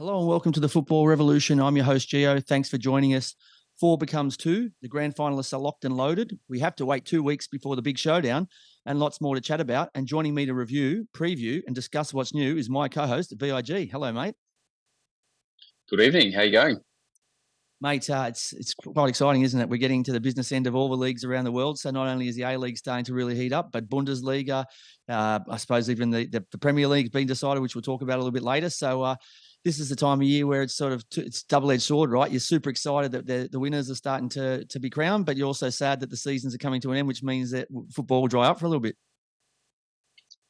Hello and welcome to the Football Revolution. I'm your host, Gio. Thanks for joining us. 4 becomes 2. The grand finalists are locked and loaded. We have to wait 2 weeks before the big showdown and lots more to chat about. And joining me to review, preview, and discuss what's new is my co-host, VIG. Hello, mate. Good evening. How you going? Mate, it's quite exciting, isn't it? We're getting to the business end of all the leagues around the world. So not only is the A-League starting to really heat up, but Bundesliga, I suppose even the Premier League's been decided, which we'll talk about a little bit later. So this is the time of year where it's sort of it's double-edged sword, right? You're super excited that the winners are starting to be crowned, but you're also sad that the seasons are coming to an end, which means that football will dry up for a little bit.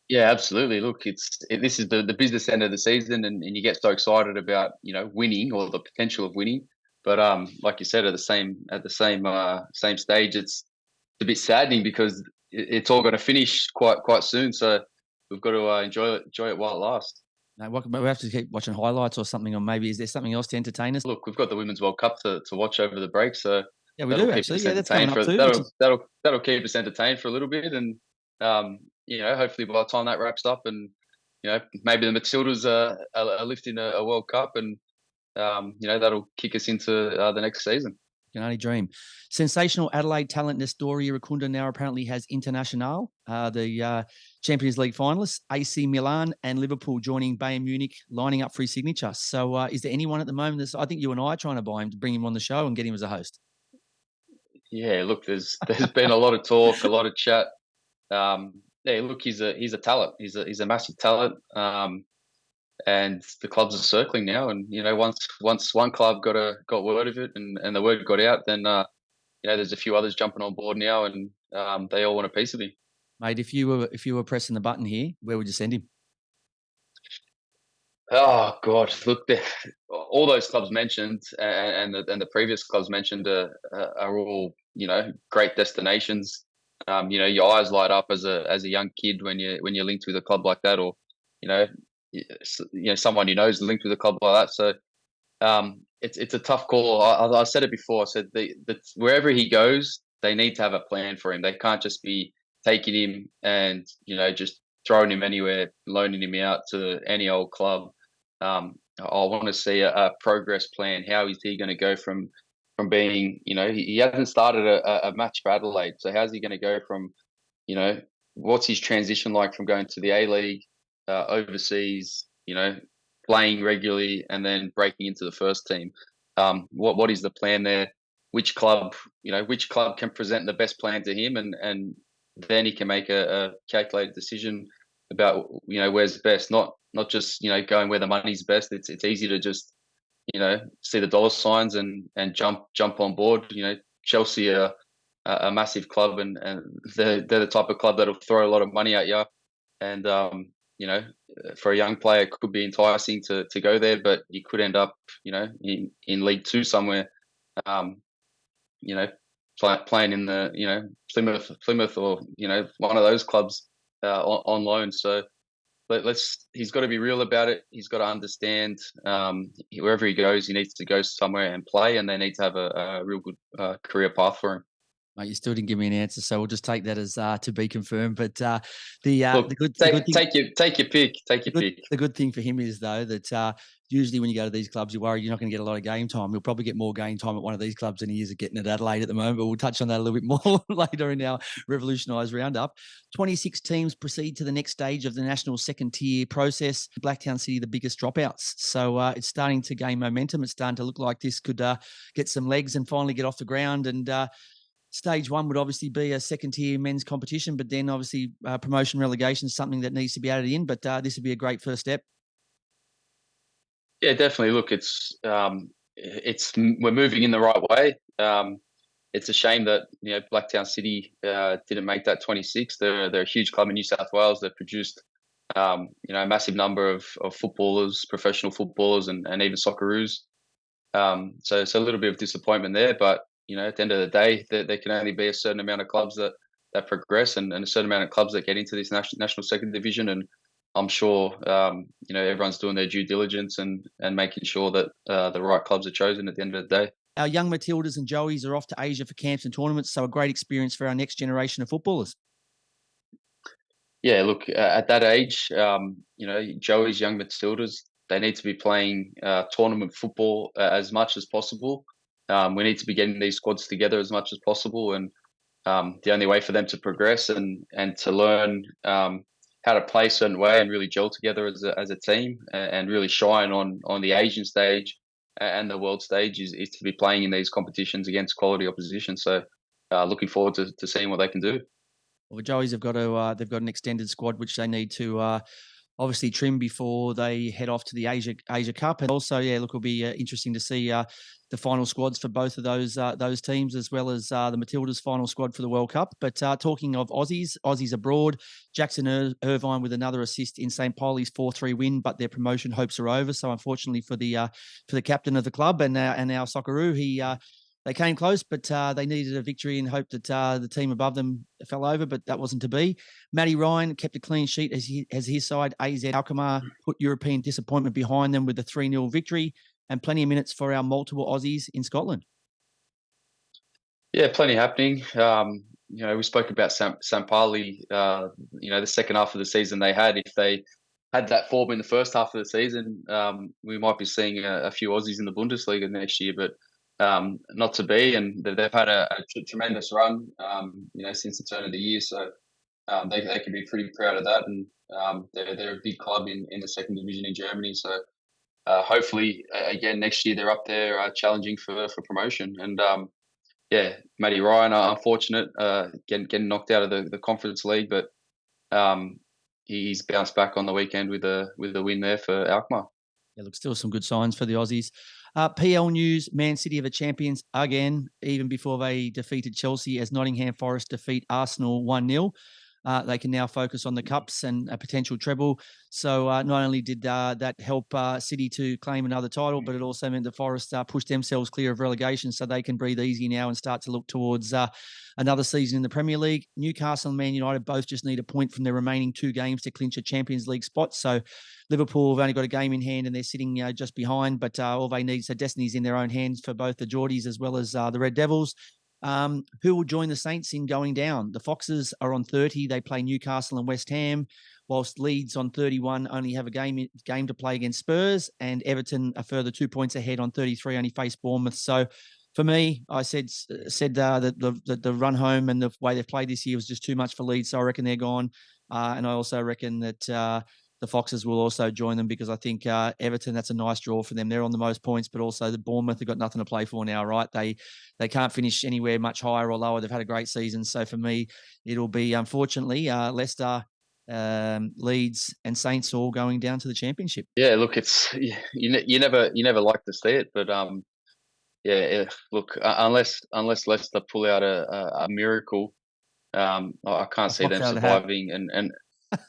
Yeah, absolutely. Look, this is the business end of the season, and you get so excited about winning or the potential of winning. But like you said, at the same stage, it's a bit saddening because it's all going to finish quite soon. So we've got to enjoy it while it lasts. No, we have to keep watching highlights or something, or maybe is there something else to entertain us? Look, we've got the Women's World Cup to watch over the break, so Yeah, we do actually. Yeah, that's coming up too. That'll keep us entertained for a little bit, and hopefully by the time that wraps up, and maybe the Matildas are lifting a World Cup, and that'll kick us into the next season. You can only dream. Sensational Adelaide talent Nestoria Racunda now apparently has International, the Champions League finalists, AC Milan and Liverpool joining Bayern Munich, lining up for his signature. So is there anyone at the moment I think you and I are trying to buy him to bring him on the show and get him as a host? Yeah, look, there's been a lot of talk, a lot of chat. Yeah, look, he's a talent. He's a massive talent. And the clubs are circling now, and once one club got word of it, and the word got out, then there's a few others jumping on board now, and they all want a piece of him. Mate, if you were pressing the button here, where would you send him? Oh God, look, all those clubs mentioned, and the previous clubs mentioned are all great destinations. Your eyes light up as a young kid when you're linked with a club like that, or someone is linked with a club like that. So it's a tough call. I said it before. I said that wherever he goes, they need to have a plan for him. They can't just be taking him and just throwing him anywhere, loaning him out to any old club. I want to see a progress plan. How is he going to go from being, he hasn't started a match for Adelaide. So how's he going to go from, what's his transition like from going to the A-League, overseas, playing regularly and then breaking into the first team? What is the plan there? Which club can present the best plan to him, and then he can make a calculated decision about where's best. Not just going where the money's best. It's easy to just see the dollar signs and jump on board. Chelsea are a massive club, and they're the type of club that'll throw a lot of money at you, and for a young player, it could be enticing to go there, but you could end up in League Two somewhere, playing in the Plymouth or one of those clubs on loan. So he's got to be real about it. He's got to understand wherever he goes, he needs to go somewhere and play, and they need to have a real good career path for him. Mate, you still didn't give me an answer, so we'll just take that as to be confirmed. But take your pick. The good thing for him is though that usually when you go to these clubs, you worry you're not going to get a lot of game time. You'll probably get more game time at one of these clubs than he is getting at Adelaide at the moment. But we'll touch on that a little bit more later in our revolutionised roundup. 26 teams proceed to the next stage of the national second tier process. Blacktown City, the biggest dropouts. So it's starting to gain momentum. It's starting to look like this could get some legs and finally get off the ground. And Stage 1 would obviously be a second-tier men's competition, but then obviously promotion relegation is something that needs to be added in. But this would be a great first step. Yeah, definitely. Look, we're moving in the right way. It's a shame that Blacktown City didn't make that 26. They're a huge club in New South Wales. They've produced a massive number of footballers, professional footballers, and even Socceroos. So it's a little bit of disappointment there, but at the end of the day, there can only be a certain amount of clubs that progress, and a certain amount of clubs that get into this national second division. And I'm sure everyone's doing their due diligence and making sure that the right clubs are chosen at the end of the day. Our young Matildas and Joeys are off to Asia for camps and tournaments, so a great experience for our next generation of footballers. Yeah, look, at that age, Joeys, young Matildas, they need to be playing tournament football as much as possible. We need to be getting these squads together as much as possible, and the only way for them to progress and to learn how to play a certain way and really gel together as a team and really shine on the Asian stage and the world stage is to be playing in these competitions against quality opposition. So looking forward to seeing what they can do. Well, the Joeys have got to they've got an extended squad which they need to obviously trim before they head off to the Asia Cup, and also it'll be interesting to see the final squads for both of those teams, as well as the Matildas' final squad for the World Cup. But talking of Aussies abroad, Jackson Irvine with another assist in St. Pauli's 4-3 win, but their promotion hopes are over. So unfortunately for the captain of the club and our Socceroo, they came close, but they needed a victory and hoped that the team above them fell over, but that wasn't to be. Matty Ryan kept a clean sheet as his side, AZ Alkmaar, put European disappointment behind them with a 3-0 victory and plenty of minutes for our multiple Aussies in Scotland. Yeah, plenty happening. We spoke about St. Pauli, the second half of the season they had. If they had that form in the first half of the season, we might be seeing a few Aussies in the Bundesliga next year, but not to be, and they've had a tremendous run, since the turn of the year. So they can be pretty proud of that, and they're a big club in the second division in Germany. So hopefully, again next year they're up there challenging for promotion. And Matty Ryan, unfortunate, getting knocked out of the Conference League, but he's bounced back on the weekend with a win there for Alkmaar. Yeah, look, still some good signs for the Aussies. PL news, Man City are the champions again, even before they defeated Chelsea, as Nottingham Forest defeat Arsenal 1-0. They can now focus on the Cups and a potential treble. So not only did that help City to claim another title, but it also meant the Forest pushed themselves clear of relegation, so they can breathe easy now and start to look towards another season in the Premier League. Newcastle and Man United both just need a point from their remaining 2 games to clinch a Champions League spot. So Liverpool have only got a game in hand and they're sitting just behind, but all they need, so destiny's in their own hands for both the Geordies as well as the Red Devils. Who will join the Saints in going down? The Foxes are on 30. They play Newcastle and West Ham, whilst Leeds on 31 only have a game to play against Spurs, and Everton a further 2 points ahead on 33, only face Bournemouth. So for me, I said that the run home and the way they've played this year was just too much for Leeds, so I reckon they're gone. And I also reckon that the Foxes will also join them, because I think Everton, that's a nice draw for them. They're on the most points, but also the Bournemouth have got nothing to play for now, right? They can't finish anywhere much higher or lower. They've had a great season. So for me, it'll be, unfortunately, Leicester, Leeds and Saints all going down to the Championship. Yeah, look, it's you never like to see it, but look, unless Leicester pull out a miracle, I can't see them surviving. And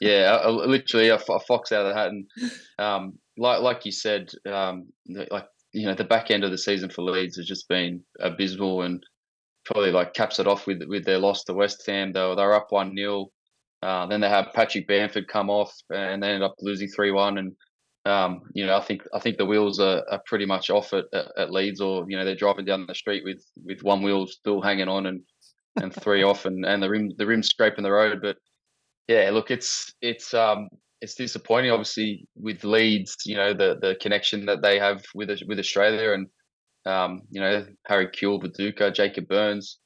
literally a fox out of the hat. And like you said, the back end of the season for Leeds has just been abysmal, and probably caps it off with their loss to West Ham. They're up 1-0. Then they have Patrick Bamford come off, and they ended up losing 3-1. And I think the wheels are pretty much off at Leeds, or they're driving down the street with one wheel still hanging on and 3 off, and the rim scraping the road. But yeah, look, it's disappointing, obviously, with Leeds. The connection that they have with Australia, and Harry Kewell, Viduka, Jacob Burns.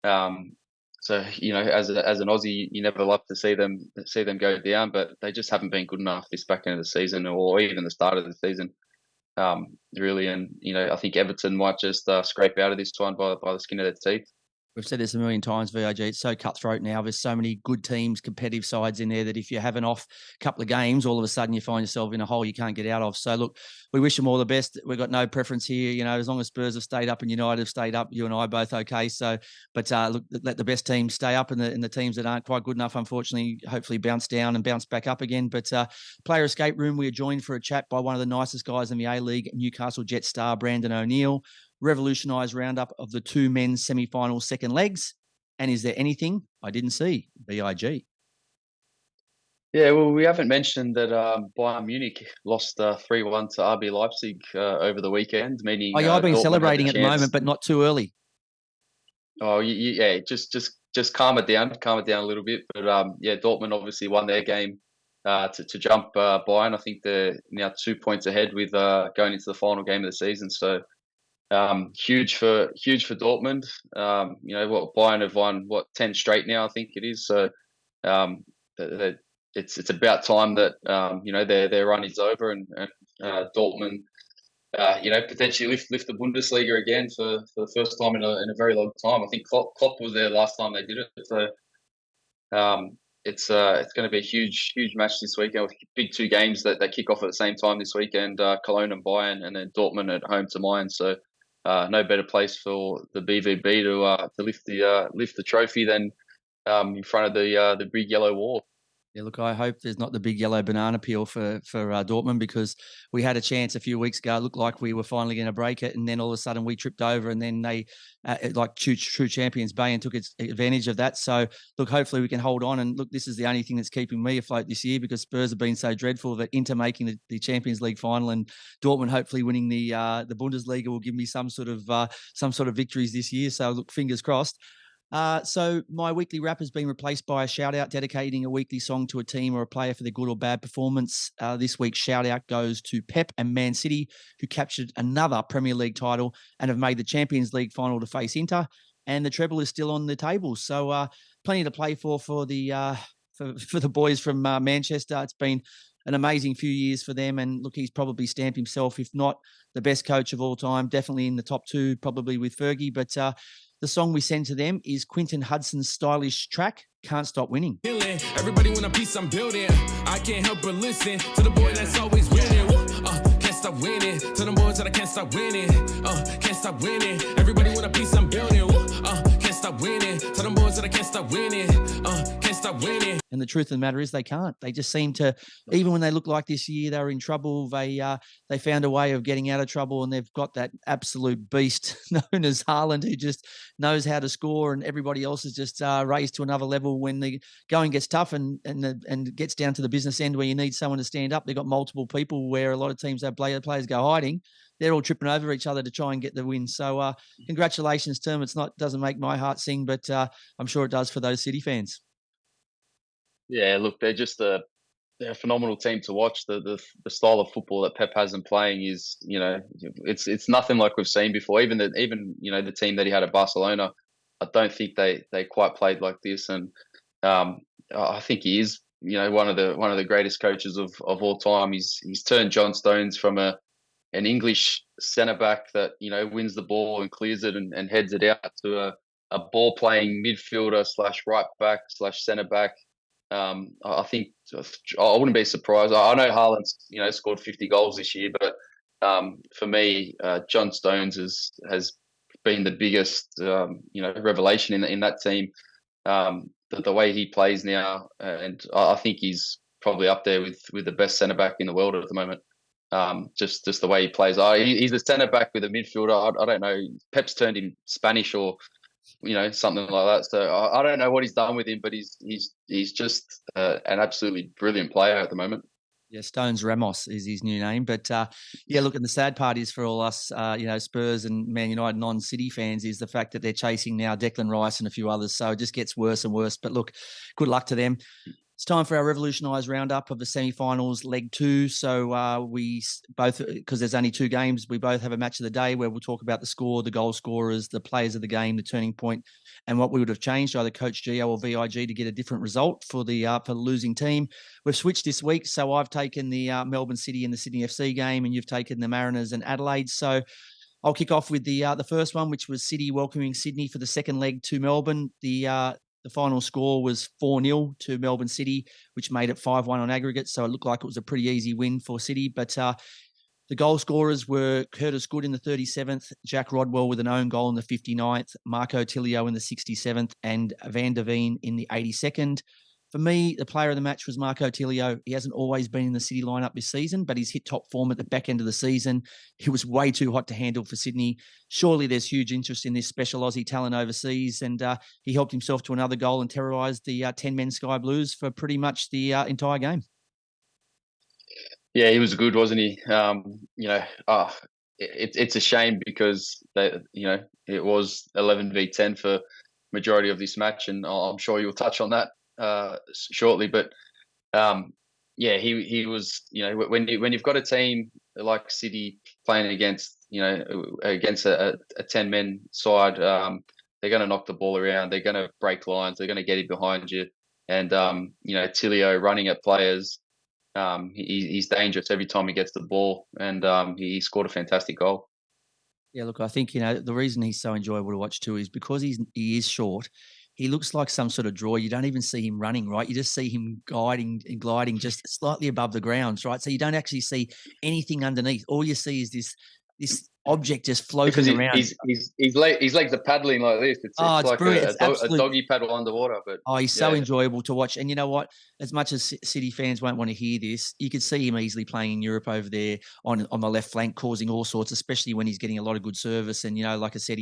So as an Aussie, you never love to see them go down, but they just haven't been good enough this back end of the season, or even the start of the season, really. And I think Everton might just scrape out of this one by the skin of their teeth. We've said this a million times, VIG. It's so cutthroat now. There's so many good teams, competitive sides in there, that if you have an off couple of games, all of a sudden you find yourself in a hole you can't get out of. So, look, we wish them all the best. We've got no preference here. As long as Spurs have stayed up and United have stayed up, you and I are both okay. So, but look, let the best teams stay up, and the teams that aren't quite good enough, unfortunately, hopefully bounce down and bounce back up again. But Player Escape Room, we are joined for a chat by one of the nicest guys in the A-League, Newcastle Jet star Brandon O'Neill. Revolutionised roundup of the 2 men's semi-final second legs. And is there anything I didn't see? BIG. Yeah, well, we haven't mentioned that Bayern Munich lost 3-1 to RB Leipzig over the weekend. Meaning, I've been celebrating at the moment, but not too early. Oh, just calm it down a little bit. But Dortmund obviously won their game to jump Bayern. I think they're now 2 points ahead with going into the final game of the season. So huge for Dortmund. Bayern have won 10 straight now, I think it is. So um, it's about time that their run is over and Dortmund potentially lift the Bundesliga again for the first time in a very long time. I think Klopp was there last time they did it. So it's going to be a huge match this weekend with big two games that kick off at the same time this weekend. Cologne and Bayern, and then Dortmund at home to Mainz. So no better place for the BVB to lift the trophy than in front of the big yellow wall. Yeah, look, I hope there's not the big yellow banana peel for Dortmund, because we had a chance a few weeks ago. It looked like we were finally going to break it, and then all of a sudden we tripped over, and then they, like true champions, Bayern took advantage of that. So, look, hopefully we can hold on. And look, this is the only thing that's keeping me afloat this year, because Spurs have been so dreadful that Inter making the Champions League final and Dortmund hopefully winning the Bundesliga will give me some sort of victories this year. So, look, fingers crossed. So my weekly wrap has been replaced by a shout out dedicating a weekly song to a team or a player for their good or bad performance. This week's shout out goes to Pep and Man City, who captured another Premier League title and have made the Champions League final to face Inter, and the treble is still on the table. So plenty to play for the for the boys from Manchester. It's been an amazing few years for them, and look, he's probably stamped himself, if not the best coach of all time, definitely in the top two, probably with Fergie. But the song we send to them is Quinton Hudson's stylish track, Can't Stop Winning. Everybody want a piece I'm building. I can't help but listen to the boy that's always winning. Can't stop winning. To the boys that I can't stop winning. Can't stop winning. Everybody want a piece I'm building. Can't stop winning. To the boys that I can't stop winning. Can't stop winning. And the truth of the matter is they can't. They just seem to, even when they look like this year they were in trouble, they found a way of getting out of trouble, and they've got that absolute beast known as Haaland, who just knows how to score, and everybody else is just raised to another level when the going gets tough and gets down to the business end where you need someone to stand up. They've got multiple people where a lot of teams have players go hiding. They're all tripping over each other to try and get the win. So congratulations to them. Doesn't make my heart sing, but I'm sure it does for those City fans. Yeah, look, they're just they're a phenomenal team to watch. The style of football that Pep has in playing is, it's nothing like we've seen before. Even the team that he had at Barcelona, I don't think they quite played like this. And I think he is, one of the greatest coaches of all time. He's turned John Stones from an English centre back that wins the ball and clears it and heads it out to a ball playing midfielder / right back / centre back. I think I wouldn't be surprised. I know Haaland's scored 50 goals this year, but for me, John Stones has been the biggest revelation in that team. The way he plays now, and I think he's probably up there with the best centre back in the world at the moment. Just the way he plays. He's a centre back with a midfielder. I don't know. Pep's turned him Spanish or something like that. So I don't know what he's done with him, but he's just an absolutely brilliant player at the moment. Yeah, Stones Ramos is his new name. But yeah, look, and the sad part is for all us, Spurs and Man United non-City fans, is the fact that they're chasing now Declan Rice and a few others. So it just gets worse and worse. But look, good luck to them. It's time for our revolutionised roundup of the semi-finals, leg 2. So we both, because there's only 2 games, we both have a match of the day where we'll talk about the score, the goal scorers, the players of the game, the turning point, and what we would have changed, either Coach Gio or VIG, to get a different result for the losing team. We've switched this week, so I've taken the Melbourne City and the Sydney FC game, and you've taken the Mariners and Adelaide. So I'll kick off with the first one, which was City welcoming Sydney for the second leg to Melbourne. The final score was 4-0 to Melbourne City, which made it 5-1 on aggregate. So it looked like it was a pretty easy win for City. But the goal scorers were Curtis Good in the 37th, Jack Rodwell with an own goal in the 59th, Marco Tilio in the 67th, and Van der Veen in the 82nd. For me, the player of the match was Marco Tilio. He hasn't always been in the City lineup this season, but he's hit top form at the back end of the season. He was way too hot to handle for Sydney. Surely there's huge interest in this special Aussie talent overseas, and he helped himself to another goal and terrorised the 10-men Sky Blues for pretty much the entire game. Yeah, he was good, wasn't he? It's a shame because it was 11v10 for majority of this match, and I'm sure you'll touch on that shortly. But yeah, he was, when you've got a team like City playing against, against a 10-man side, they're going to knock the ball around. They're going to break lines. They're going to get it behind you. And, Tilio running at players, he's dangerous every time he gets the ball. And he scored a fantastic goal. Yeah, look, I think, the reason he's so enjoyable to watch too is because he is short. He looks like some sort of draw. You don't even see him running, right? You just see him guiding and gliding just slightly above the grounds, right? So you don't actually see anything underneath. All you see is this object just floating around. His legs are paddling like this. It's like brilliant. A doggy paddle underwater. But he's so enjoyable to watch. And you know what? As much as City fans won't want to hear this, you could see him easily playing in Europe over there on the left flank, causing all sorts, especially when he's getting a lot of good service. And, like I said,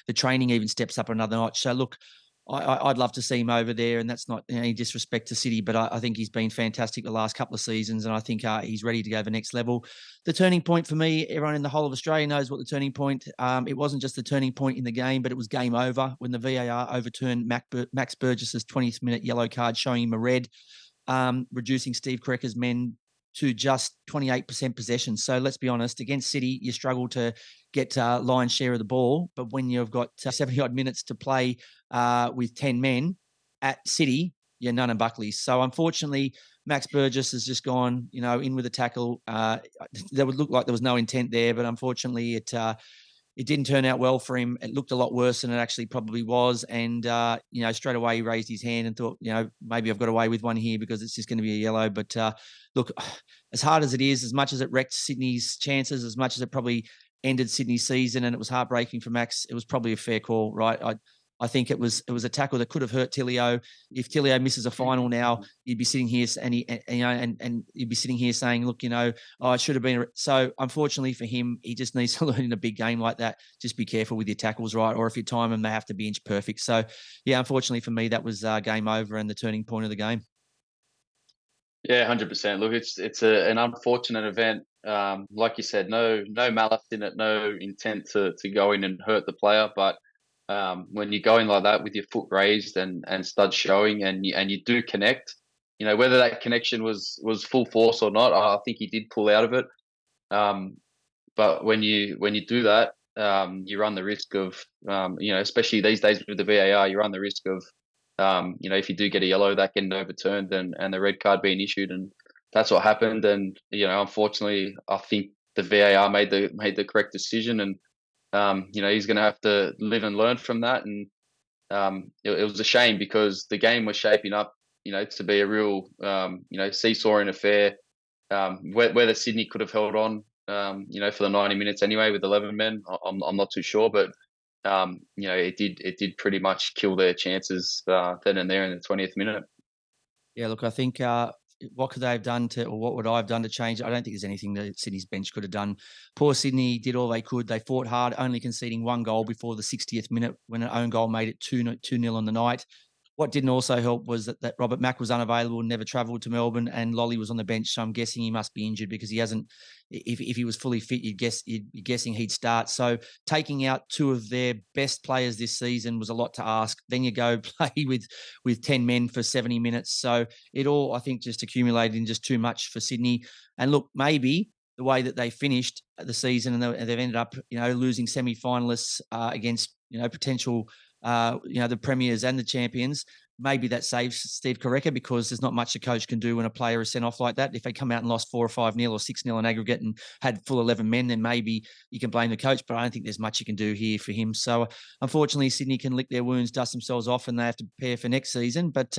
the training even steps up another notch. So look, I'd love to see him over there, and that's not any disrespect to City, but I think he's been fantastic the last couple of seasons, and I think he's ready to go to the next level. The turning point for me, everyone in the whole of Australia knows what the turning point. It wasn't just the turning point in the game, but it was game over when the VAR overturned Max Burgess's 20th minute yellow card, showing him a red, reducing Steve Corecca's men to just 28% possession. So let's be honest, against City, you struggle to get lion's share of the ball. But when you've got 70-odd minutes to play with 10 men at City, you're none of Buckley's. So unfortunately, Max Burgess has just gone, in with a tackle. There would look like there was no intent there, but unfortunately it didn't turn out well for him. It looked a lot worse than it actually probably was. And, straight away he raised his hand and thought, maybe I've got away with one here because it's just going to be a yellow. But look, as hard as it is, as much as it wrecked Sydney's chances, as much as it probably ended Sydney's season and it was heartbreaking for Max, it was probably a fair call, right? I think it was a tackle that could have hurt Tilio. If Tilio misses a final now, you'd be sitting here and you'd be sitting here saying, look, it should have been. So unfortunately for him, he just needs to learn in a big game like that. Just be careful with your tackles, right? Or if you time them, they have to be inch perfect. So yeah, unfortunately for me, that was game over and the turning point of the game. Yeah, 100%. Look, it's an unfortunate event. Like you said, no malice in it, no intent to go in and hurt the player, but when you go in like that with your foot raised and studs showing and you do connect, whether that connection was full force or not, I think he did pull out of it. But when you do that, you run the risk of, especially these days with the VAR, you run the risk of, if you do get a yellow, that getting overturned and the red card being issued, and that's what happened. And unfortunately, I think the VAR made the correct decision, and he's going to have to live and learn from that. And it was a shame because the game was shaping up, to be a real, seesawing affair, whether Sydney could have held on, for the 90 minutes anyway with 11 men. I'm not too sure, but it did pretty much kill their chances then and there in the 20th minute. Yeah, look, I think what could they have done or what would I have done to change it? I don't think there's anything that Sydney's bench could have done. Poor Sydney did all they could. They fought hard, only conceding one goal before the 60th minute when an own goal made it 2-0 on the night. What didn't also help was that Robert Mack was unavailable, never travelled to Melbourne, and Lolly was on the bench. So I'm guessing he must be injured because he hasn't. If he was fully fit, you'd be guessing he'd start. So taking out two of their best players this season was a lot to ask. Then you go play with 10 men for 70 minutes. So it all, I think, just accumulated in just too much for Sydney. And look, maybe the way that they finished the season and they've ended up, losing semi-finalists against, potential. The premiers and the champions, maybe that saves Steve Corecca because there's not much a coach can do when a player is sent off like that. If they come out and lost 4 or 5-0 or 6-0 in aggregate and had full 11 men, then maybe you can blame the coach, but I don't think there's much you can do here for him. So unfortunately, Sydney can lick their wounds, dust themselves off, and they have to prepare for next season. But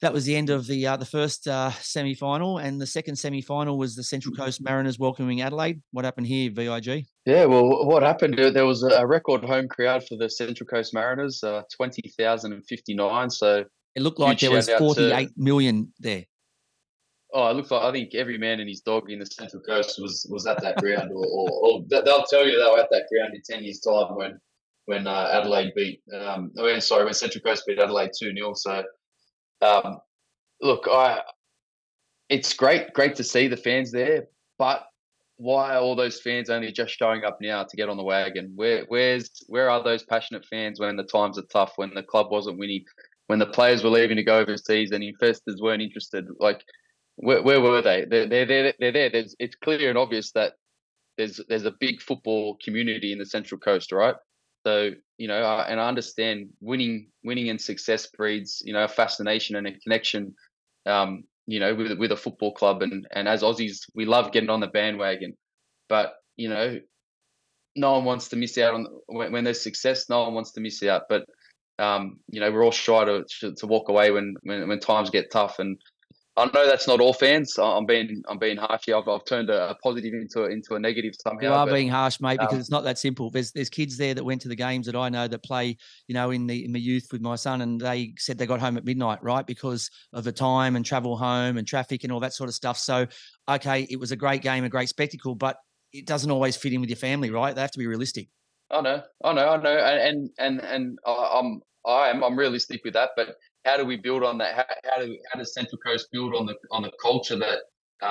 that was the end of the first semi-final, and the second semi-final was the Central Coast Mariners welcoming Adelaide. What happened here, VIG? Yeah, well, what happened? There was a record home crowd for the Central Coast Mariners, 20,059. So it looked like there was 48 million there. Oh, it looked like I think every man and his dog in the Central Coast was at that ground, or they'll tell you they were at that ground in 10 years' time when Adelaide when Central Coast beat Adelaide 2-0. So. Look, it's great to see the fans there, but why are all those fans only just showing up now to get on the wagon? Where are those passionate fans when the times are tough, when the club wasn't winning, when the players were leaving to go overseas and investors weren't interested? Like, Where were they? They're there. It's clear and obvious that there's a big football community in the Central Coast, right? So and I understand winning and success breeds a fascination and a connection, with a football club, and as Aussies we love getting on the bandwagon, but no one wants to miss out on when there's success. No one wants to miss out, but we're all shy to walk away when times get tough. And I know that's not all fans. I'm being harsh here. I've turned a positive into a negative somehow. You are being harsh, mate, because it's not that simple. There's kids there that went to the games that I know that play, in the youth with my son, and they said they got home at midnight, right, because of the time and travel home and traffic and all that sort of stuff. So, okay, it was a great game, a great spectacle, but it doesn't always fit in with your family, right? They have to be realistic. I know, and I'm realistic with that, but how do we build on that? How does Central Coast build on the culture that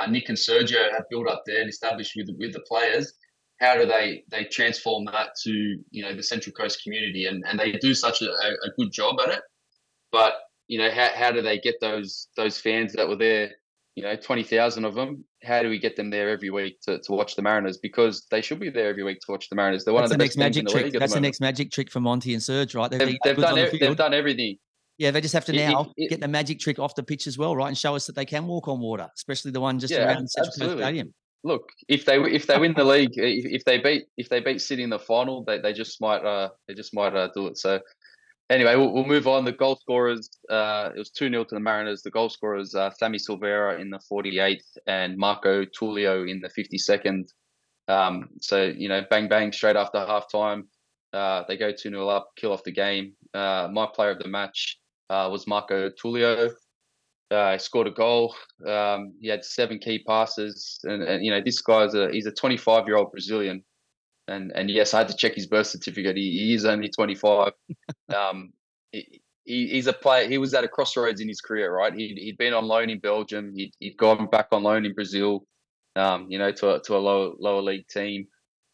Nick and Sergio have built up there and established with the players? How do they transform that to the Central Coast community? And they do such a good job at it. But how do they get those fans that were there? 20,000 of them. How do we get them there every week to watch the Mariners? Because they should be there every week to watch the Mariners. They're one of the best teams in the league. That's the next magic trick for Monty and Serge, right? They've done everything. Yeah, they just have to now get the magic trick off the pitch as well, right, and show us that they can walk on water, especially the one just around Central Coast Stadium. Look, if they win the league, if they beat City in the final, they just might do it. So anyway, we'll move on. The goal scorers, it was 2-0 to the Mariners. The goal scorers, Sammy Silvera in the 48th and Marco Tullio in the 52nd. So bang bang straight after halftime, they go 2-0 up, kill off the game. My player of the match was Marco Tullio. He scored a goal. He had 7 key passes, and this guy's he's a 25-year-old Brazilian, and yes, I had to check his birth certificate. He is only 25. He's a player. He was at a crossroads in his career, right? He'd been on loan in Belgium. He'd gone back on loan in Brazil. To a lower league team.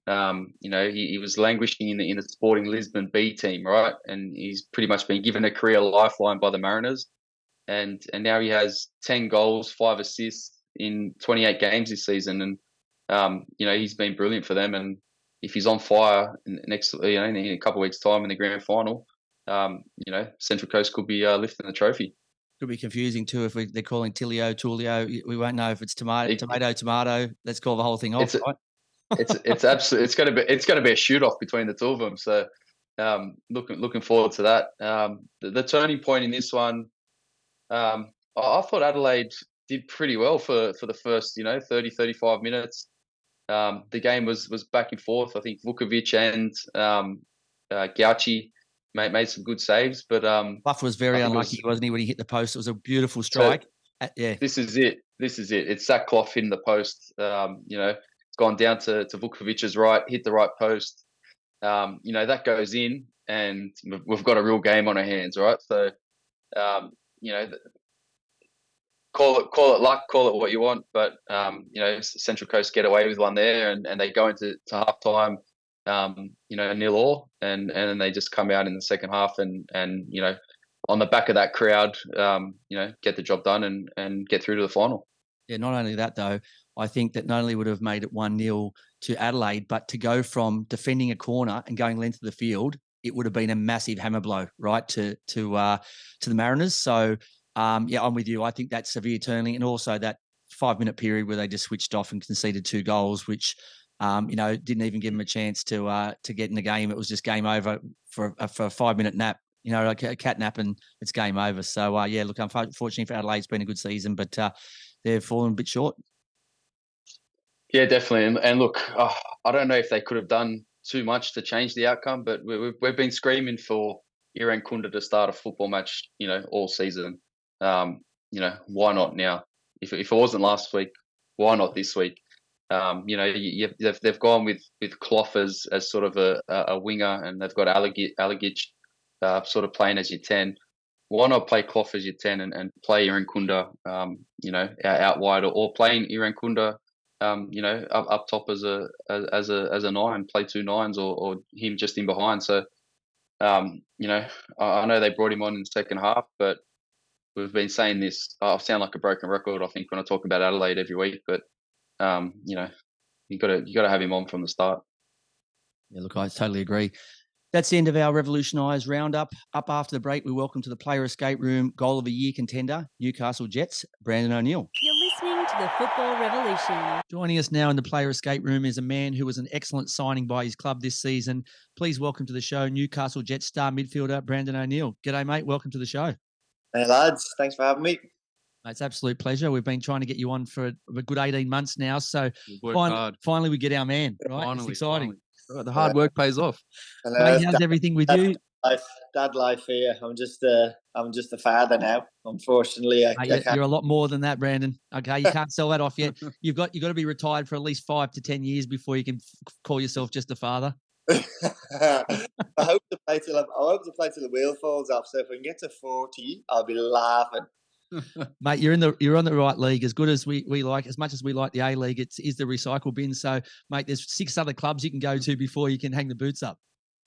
He was languishing in the Sporting Lisbon B team, right? And he's pretty much been given a career lifeline by the Mariners. And now he has 10 goals, 5 assists in 28 games this season. And, he's been brilliant for them. And if he's on fire in a couple of weeks' time in the grand final, Central Coast could be lifting the trophy. Could be confusing too if they're calling Tullio. We won't know if it's tomato. Let's call the whole thing off, right? It's absolutely. It's going to be a shoot off between the two of them. So, looking forward to that. The turning point in this one, I thought Adelaide did pretty well for the first 30, 35 minutes. The game was back and forth. I think Vukovic and Gauci made some good saves, but Buff was very unlucky, wasn't he, when he hit the post? It was a beautiful strike. Yeah, this is it. It's Zach Clough hitting the post. It's gone down to Vukovic's right, hit the right post. That goes in, and we've got a real game on our hands, right? So, call it luck, call it what you want, but Central Coast get away with one there, and they go into half time. 0-0, and then they just come out in the second half and on the back of that crowd, get the job done and get through to the final. Yeah, not only that though, I think that not only would have made it 1-0 to Adelaide, but to go from defending a corner and going length of the field, it would have been a massive hammer blow, right, to the Mariners. So I'm with you. I think that severe turning, and also that 5-minute period where they just switched off and conceded 2 goals, which didn't even give them a chance to get in the game. It was just game over for a 5-minute nap, like a cat nap, and it's game over. So, look, unfortunately for Adelaide, it's been a good season, but they've fallen a bit short. Yeah, definitely. And look, I don't know if they could have done too much to change the outcome, but we've been screaming for Irankunda to start a football match, all season. Why not now? If it wasn't last week, why not this week? They've gone with Clough as sort of a winger, and they've got Alagic sort of playing as your 10. Why not play Clough as your 10 and play Irankunda, out wide, or playing Irankunda, up top as a 9, play 2 9s, or him just in behind. So, I know they brought him on in the second half, but we've been saying this. I sound like a broken record, I think, when I talk about Adelaide every week. But you know, you got to have him on from the start. Yeah, look, I totally agree. That's the end of our Revolutionise roundup. Up after the break, we welcome to the Player Escape Room Goal of the Year contender, Newcastle Jets, Brandon O'Neill. You're listening to the Football Revolution. Joining us now in the Player Escape Room is a man who was an excellent signing by his club this season. Please welcome to the show Newcastle Jets star midfielder, Brandon O'Neill. G'day, mate. Welcome to the show. Hey, lads. Thanks for having me. It's an absolute pleasure. We've been trying to get you on for a good 18 months now. So finally we get our man, right? Finally, it's exciting. Finally. The hard work pays off. Mate, how's everything with you? Dad life here. I'm just a father now. Unfortunately, you're a lot more than that, Brandon. Okay, you can't sell that off yet. You've got to be retired for at least 5 to 10 years before you can call yourself just a father. I hope to play till the wheel falls off. So if we can get to 40, I'll be laughing. Mate, you're on the right league. As good as we like, as much as we like the A League, is the recycle bin. So, mate, there's 6 other clubs you can go to before you can hang the boots up.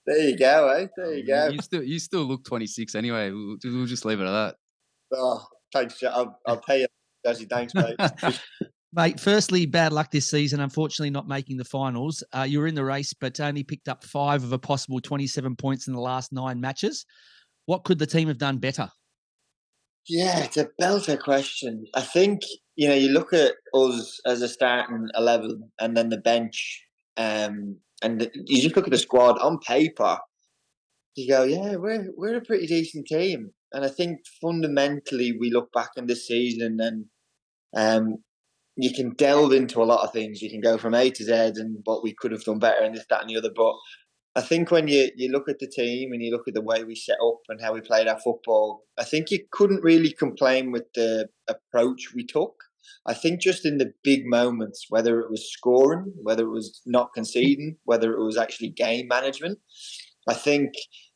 There you go, eh? There you go. You still look 26 anyway. We'll just leave it at that. Oh, thanks. I'll pay you. Jesse, thanks, mate. Mate, firstly, bad luck this season. Unfortunately, not making the finals. You were in the race, but only picked up 5 of a possible 27 points in the last 9 matches. What could the team have done better? Yeah, it's a belter question. I think, you look at us as a starting 11 and then the bench, and you just look at the squad on paper, you go, yeah, we're a pretty decent team. And I think fundamentally we look back in this season and you can delve into a lot of things. You can go from A to Z and what we could have done better and this, that and the other. But I think when you look at the team and you look at the way we set up and how we played our football, I think you couldn't really complain with the approach we took. I think just in the big moments, whether it was scoring, whether it was not conceding, whether it was actually game management, I think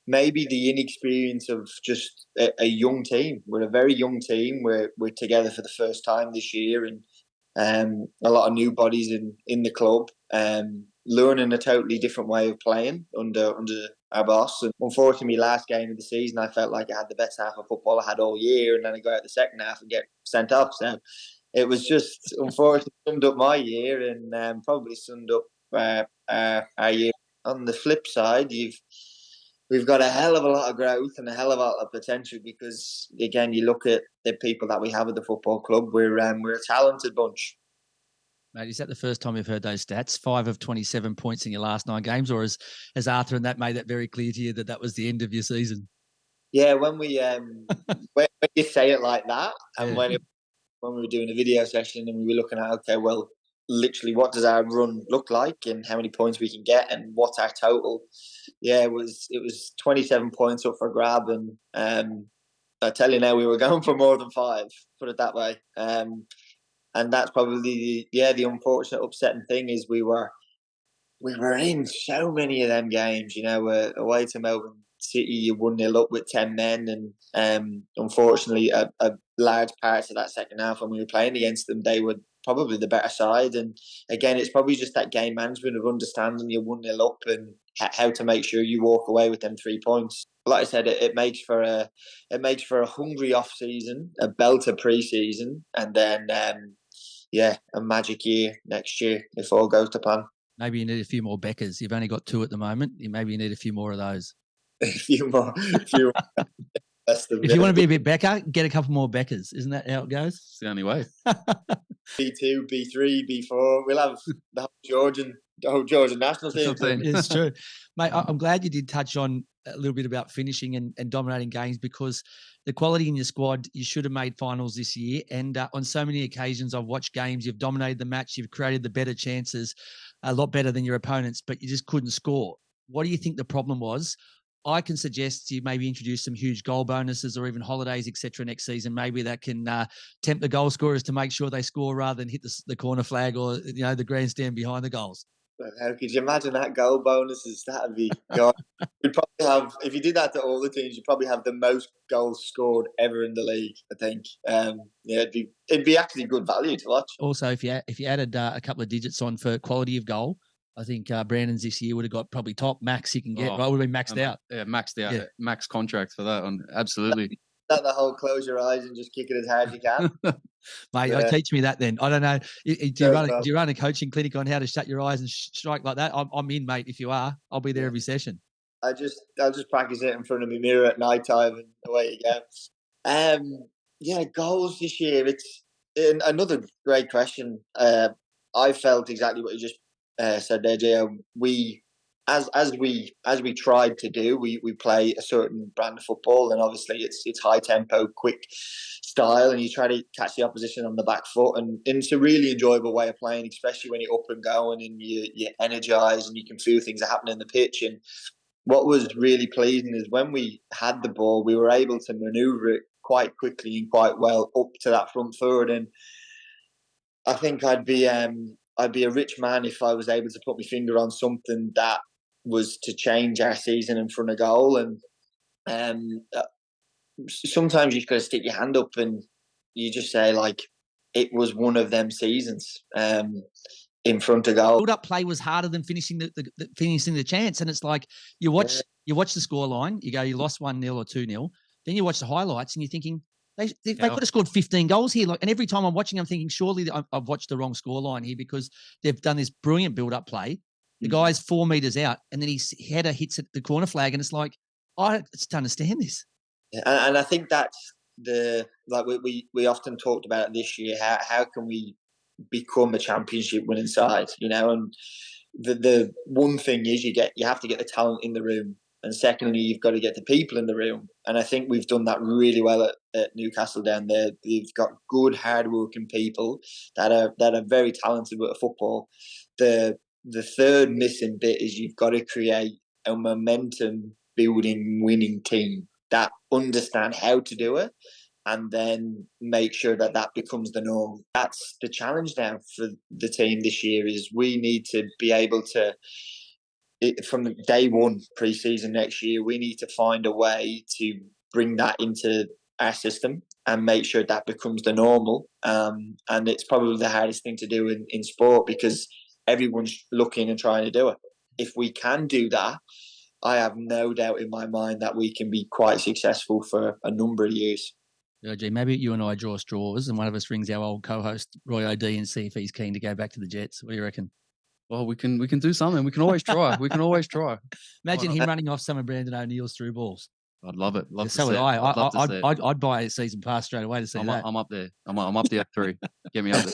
maybe the inexperience of just a young team. We're a very young team. We're together for the first time this year, and a lot of new bodies in the club. Learning a totally different way of playing under our boss. And unfortunately, last game of the season, I felt like I had the best half of football I had all year, and then I go out the second half and get sent off. So it was just, unfortunately, summed up my year and probably summed up our year. On the flip side, we've got a hell of a lot of growth and a hell of a lot of potential because, again, you look at the people that we have at the football club, we're a talented bunch. Mate, is that the first time you've heard those stats? 5 of 27 points in your last 9 games, or has Arthur and that made that very clear to you that was the end of your season? Yeah, when we when you say it like that, and when we were doing a video session and we were looking at, okay, well, literally, what does our run look like and how many points we can get and what's our total? Yeah, it was 27 points up for grab, and I tell you now, we were going for more than 5. Put it that way. And that's probably the unfortunate upsetting thing is we were in so many of them games. Away to Melbourne City, you 1-0 up with 10 men, and unfortunately, a large part of that second half when we were playing against them, they were probably the better side. And again, it's probably just that game management of understanding you're 1-0 up and how to make sure you walk away with them 3 points. Like I said, it makes for a hungry off season, a belter pre-season, and then a magic year next year if all goes to plan. Maybe you need a few more Beckers. You've only got 2 at the moment. Maybe you need a few more of those. A few more. If you want to be a bit Becker, get a couple more Beckers. Isn't that how it goes? It's the only way. B2, B3, B4. We'll have the whole Georgian national team. It's true. Mate, I'm glad you did touch on a little bit about finishing and dominating games, because the quality in your squad, you should have made finals this year. And on so many occasions, I've watched games, you've dominated the match, you've created the better chances, a lot better than your opponents, but you just couldn't score. What do you think the problem was? I can suggest you maybe introduce some huge goal bonuses or even holidays, etc. next season. Maybe that can tempt the goal scorers to make sure they score rather than hit the corner flag or the grandstand behind the goals. But how could you imagine that goal bonuses? That'd be God. You'd probably have, if you did that to all the teams, you'd probably have the most goals scored ever in the league, I think. It'd be actually good value to watch. Also, if you added a couple of digits on for quality of goal, I think Brandon's this year would have got probably top max he can get. Right, would have been maxed out. Yeah, maxed out. Yeah. Max contract for that one. Absolutely. Not the whole close your eyes and just kick it as hard as you can. Mate, Yeah. teach me that then. I don't know. Do No you problem. run a coaching clinic on how to shut your eyes and strike like that? I'm in, mate. If you are, I'll be there every session. I'll just practice it in front of my mirror at night time and away you go. Yeah, goals this year. It's another great question. I felt exactly what you just said there, Gio. We, as we tried to do, we play a certain brand of football, and obviously it's high tempo, quick style, and you try to catch the opposition on the back foot, and it's a really enjoyable way of playing, especially when you're up and going and you're energized and you can feel things are happening in the pitch. And what was really pleasing is when we had the ball, we were able to manoeuvre it quite quickly and quite well up to that front third. And I think I'd be a rich man if I was able to put my finger on something that was to change our season in front of goal. And sometimes you've got to stick your hand up and you just say, like, it was one of them seasons. In front of goal. Build-up play was harder than finishing the chance, and it's like you watch the score line, you go, you lost 1-0 or 2-0, then you watch the highlights and you're thinking they could have scored 15 goals here. Like, and every time I'm watching, I'm thinking surely I've watched the wrong score line here because they've done this brilliant build-up play. The guy's 4 meters out, and then his header hits at the corner flag, and it's like I just understand this. And I think that's we often talked about it this year. How can we become a championship winning side, and the one thing is you have to get the talent in the room, and secondly you've got to get the people in the room, and I think we've done that really well at Newcastle down there. We've got good hard-working people that are very talented with football. The third missing bit is you've got to create a momentum building winning team that understand how to do it, and then make sure that becomes the norm. That's the challenge now for the team this year, is we need to be able to, from day one pre-season next year, we need to find a way to bring that into our system and make sure that becomes the normal. And it's probably the hardest thing to do in sport because everyone's looking and trying to do it. If we can do that, I have no doubt in my mind that we can be quite successful for a number of years. Gee, maybe you and I draw straws and one of us rings our old co-host Roy O'D and see if he's keen to go back to the Jets. What do you reckon? Well, we can do something. We can always try. We can always try. Imagine him running off some of Brandon O'Neill's through balls. I'd love it. So would I. I'd buy a season pass straight away to see that. I'm up there. I'm up the F3. Get me up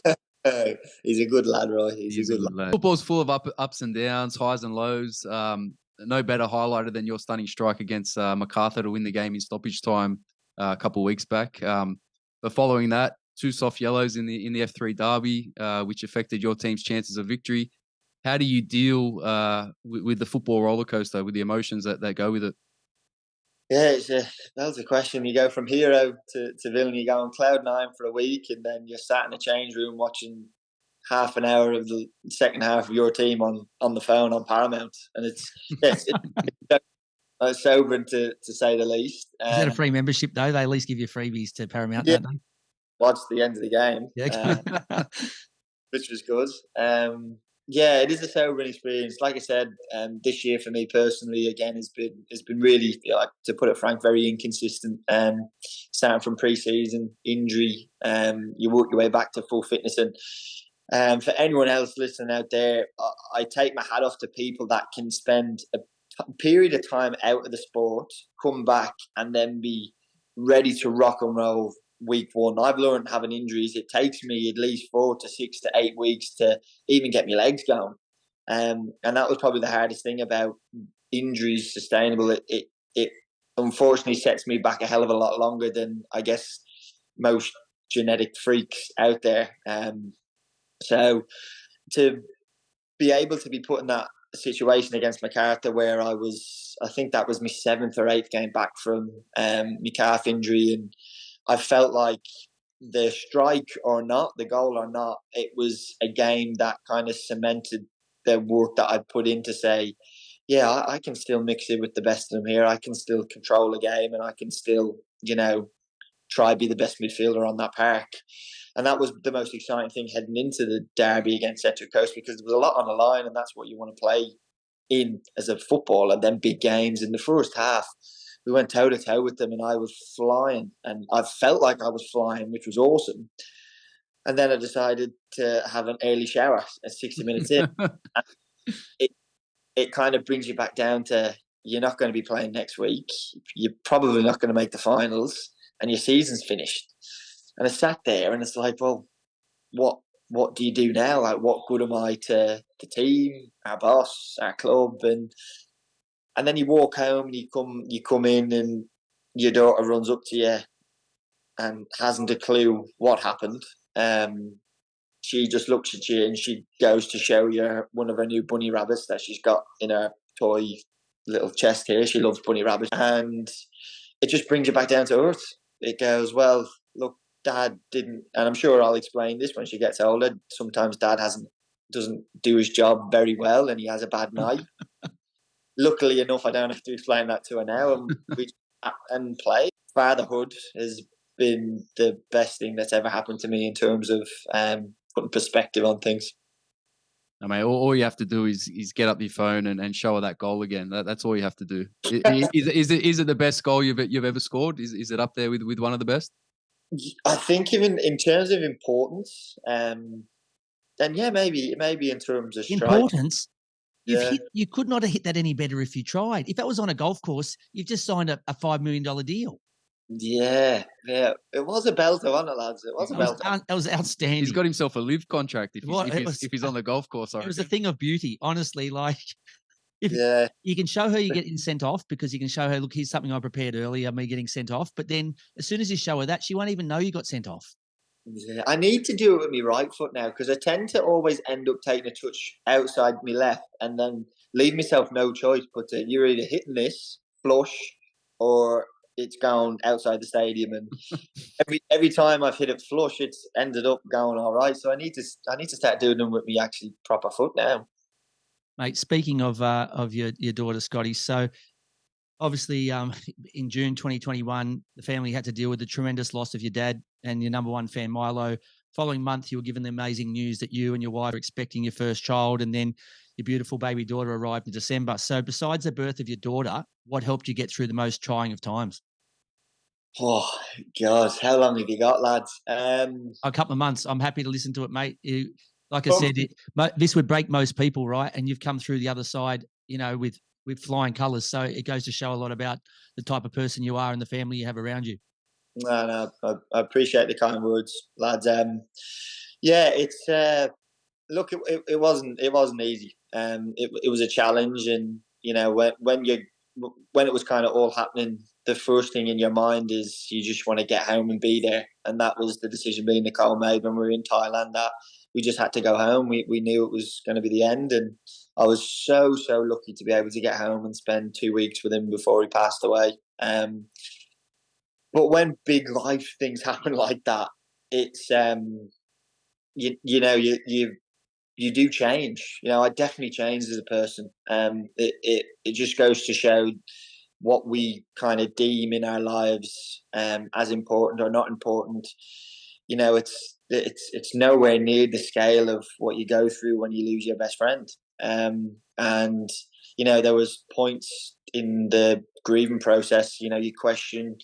there. He's a good lad, Roy. He's a good lad. Football's full of ups and downs, highs and lows. No better highlighter than your stunning strike against MacArthur to win the game in stoppage time a couple of weeks back. But following that, 2 soft yellows in the F3 derby, which affected your team's chances of victory. How do you deal with the football roller coaster, with the emotions that go with it? Yeah, that's a question. You go from hero to villain. You go on cloud 9 for a week, and then you're sat in a change room watching half an hour of the second half of your team on the phone on Paramount, and it's sobering to say the least. Is that a free membership though? They at least give you freebies to Paramount, don't they? Watch the end of the game, which was good. Yeah, it is a sobering experience. Like I said, this year for me personally, again, has been really, to put it frank, very inconsistent. Starting from pre-season, injury, you work your way back to full fitness, and for anyone else listening out there, I take my hat off to people that can spend a period of time out of the sport, come back, and then be ready to rock and roll week one. I've learned having injuries, it takes me at least 4 to 6 to 8 weeks to even get my legs going. And that was probably the hardest thing about injuries sustainable. It unfortunately sets me back a hell of a lot longer than I guess most genetic freaks out there. So to be able to be put in that situation against MacArthur, where I think that was my 7th or 8th game back from my calf injury, and I felt like the strike or not, the goal or not, it was a game that kind of cemented the work that I'd put in to say, yeah, I can still mix it with the best of them here. I can still control a game, and I can still, try be the best midfielder on that park. And that was the most exciting thing heading into the derby against Central Coast, because there was a lot on the line, and that's what you want to play in as a footballer. Then big games in the first half, we went toe to toe with them, and I was flying, and I felt like I was flying, which was awesome. And then I decided to have an early shower at 60 minutes in. It kind of brings you back down to, you're not going to be playing next week. You're probably not going to make the finals, and your season's finished. And I sat there, and it's like, well, what do you do now? Like, what good am I to the team, our boss, our club? And then you walk home, and you come in, and your daughter runs up to you and hasn't a clue what happened. She just looks at you, and she goes to show you one of her new bunny rabbits that she's got in her toy little chest here. She loves bunny rabbits, and it just brings you back down to earth. It goes, well, look, Dad didn't, and I'm sure I'll explain this when she gets older. Sometimes Dad doesn't do his job very well, and he has a bad night. Luckily enough, I don't have to explain that to her now, and we and play. Fatherhood has been the best thing that's ever happened to me in terms of putting perspective on things. I mean, all you have to do is get up your phone and show her that goal again. That's all you have to do. Is it the best goal you've ever scored? Is it up there with one of the best? I think even in terms of importance, and yeah, maybe in terms of strike. Importance. You could not have hit that any better if you tried. If that was on a golf course, you've just signed a $5 million deal. Yeah. It was a belter, wasn't it, lads? It was a belter. That was outstanding. He's got himself a live contract if he's on the golf course. It was a thing of beauty, honestly. Like, you can show her you're getting sent off, because you can show her, look, here's something I prepared earlier, me getting sent off. But then as soon as you show her that, she won't even know you got sent off. Yeah, I need to do it with my right foot now, because I tend to always end up taking a touch outside my left and then leave myself no choice but to, you're either hitting this flush or it's gone outside the stadium. And every time I've hit it flush, it's ended up going all right. So I need to start doing them with me actually proper foot now. Mate, speaking of your daughter, Scotty, so obviously in June 2021, the family had to deal with the tremendous loss of your dad and your number one fan, Milo. Following month, you were given the amazing news that you and your wife are expecting your first child, and then your beautiful baby daughter arrived in December. So besides the birth of your daughter, what helped you get through the most trying of times? Oh, God, how long have you got, lads? A couple of months. I'm happy to listen to it, mate. Like I said, this would break most people, right? And you've come through the other side, with flying colours. So it goes to show a lot about the type of person you are and the family you have around you. No, I appreciate the kind words, lads. Yeah, it's look, it wasn't easy. It was a challenge, and when it was kind of all happening, the first thing in your mind is you just want to get home and be there. And that was the decision me and Nicole made when we were in Thailand, that we just had to go home. We knew it was going to be the end, and I was so lucky to be able to get home and spend 2 weeks with him before he passed away. But when big life things happen like that, it's you do change. I definitely changed as a person. It just goes to show what we kind of deem in our lives as important or not important. It's nowhere near the scale of what you go through when you lose your best friend. And there was points in the grieving process, you question,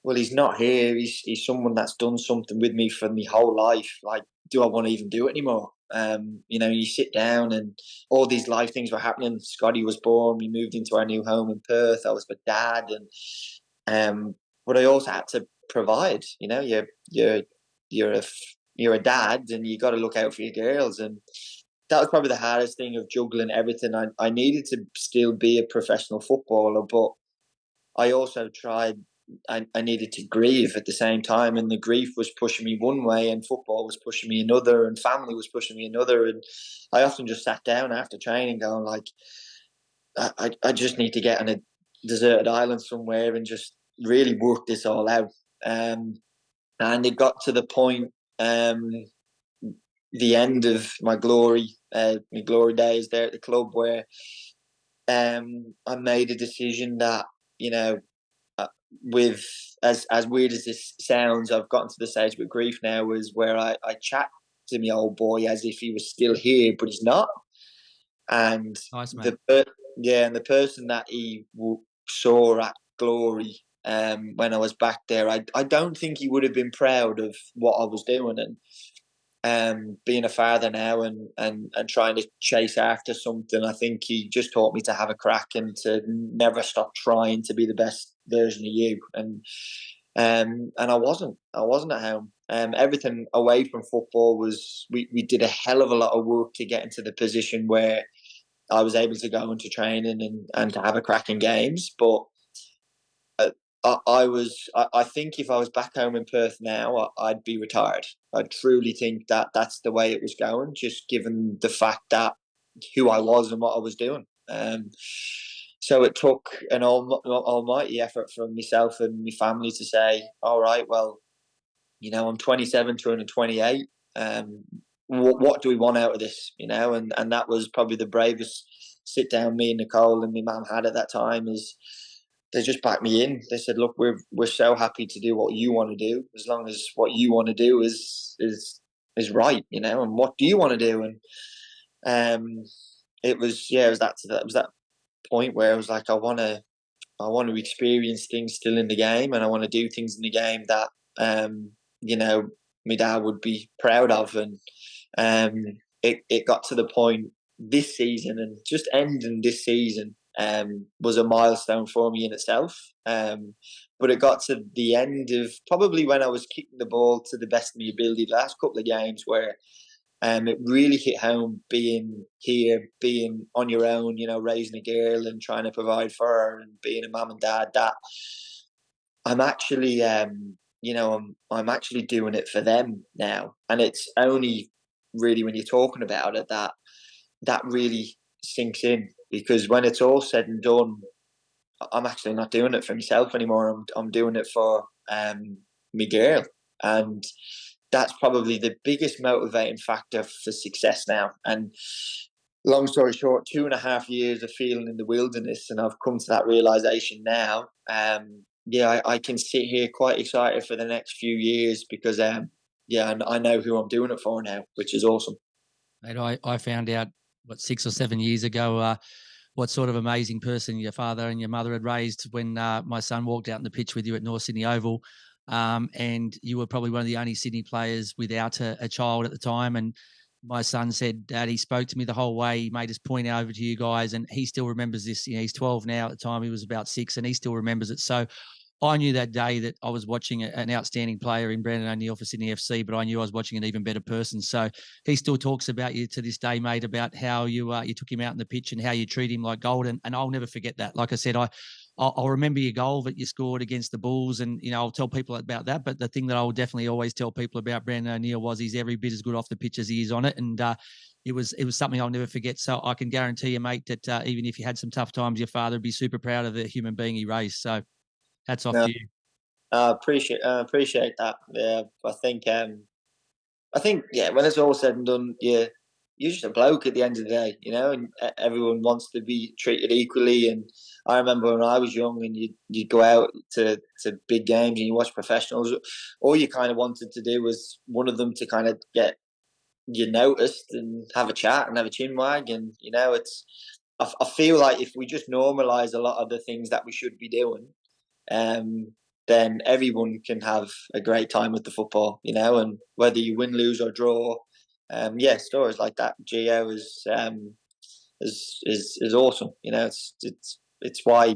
well, he's not here. He's someone that's done something with me for my whole life. Like, do I want to even do it anymore? You sit down and all these life things were happening. Scotty was born. We moved into our new home in Perth. I was with Dad, and but I also had to provide. You're a dad, and you got to look out for your girls. And that was probably the hardest thing of juggling everything. I needed to still be a professional footballer, but I also tried. I needed to grieve at the same time, and the grief was pushing me one way, and football was pushing me another, and family was pushing me another. And I often just sat down after training going like, I just need to get on a deserted island somewhere and just really work this all out. And it got to the point, the end of my glory days there at the club, where I made a decision that, with as weird as this sounds, I've gotten to the stage with grief now, is where I chat to my old boy as if he was still here, but he's not. And nice, mate. And the person that he saw at glory when I was back there. I don't think he would have been proud of what I was doing, and being a father now and trying to chase after something. I think he just taught me to have a crack and to never stop trying to be the best version of you. And I wasn't at home. Everything away from football was, we did a hell of a lot of work to get into the position where I was able to go into training and to have a crack in games. But I think if I was back home in Perth now, I'd be retired. I truly think that that's the way it was going, just given the fact that who I was and what I was doing. So it took an almighty effort from myself and my family to say, all right, well, I'm 27, turning 28. What do we want out of this? And that was probably the bravest sit down me and Nicole and my mum had at that time. Is they just backed me in. They said, look, we're so happy to do what you want to do, as long as what you want to do is right, and what do you want to do? And it was that point where I was like, I want to experience things still in the game, and I want to do things in the game that my dad would be proud of. And it got to the point this season, and just ending this season was a milestone for me in itself. But it got to the end of probably when I was kicking the ball to the best of my ability the last couple of games, where it really hit home, being here, being on your own, raising a girl and trying to provide for her and being a mum and dad, that I'm actually, I'm actually doing it for them now. And it's only really when you're talking about it that really sinks in, because when it's all said and done, I'm actually not doing it for myself anymore. I'm doing it for my girl. And that's probably the biggest motivating factor for success now. And long story short, 2.5 years of feeling in the wilderness, and I've come to that realization now. I can sit here quite excited for the next few years, because I know who I'm doing it for now, which is awesome. Mate, I found out 6 or 7 years ago what sort of amazing person your father and your mother had raised when my son walked out in the pitch with you at North Sydney Oval. And you were probably one of the only Sydney players without a child at the time. And my son said, Dad, he spoke to me the whole way. He made us point over to you guys, and he still remembers this. He's 12 now. At the time, he was about 6, and he still remembers it. So I knew that day that I was watching an outstanding player in Brandon O'Neill for Sydney FC, but I knew I was watching an even better person. So he still talks about you to this day, mate, about how you took him out in the pitch and how you treat him like gold. And I'll never forget that. Like I said, I'll remember your goal that you scored against the Bulls, and I'll tell people about that. But the thing that I will definitely always tell people about Brandon O'Neill was he's every bit as good off the pitch as he is on it, and it was something I'll never forget. So I can guarantee you, mate, that even if you had some tough times, your father would be super proud of the human being he raised. So hats off to you. I appreciate that. Yeah, I think when it's all said and done, you're just a bloke at the end of the day, and everyone wants to be treated equally. And I remember when I was young, and you'd go out to big games and you watch professionals. All you kind of wanted to do was one of them to kind of get you noticed and have a chat and have a chin wag. And I feel like if we just normalise a lot of the things that we should be doing, then everyone can have a great time with the football, and whether you win, lose or draw. Stories like that, Gio, is awesome. It's why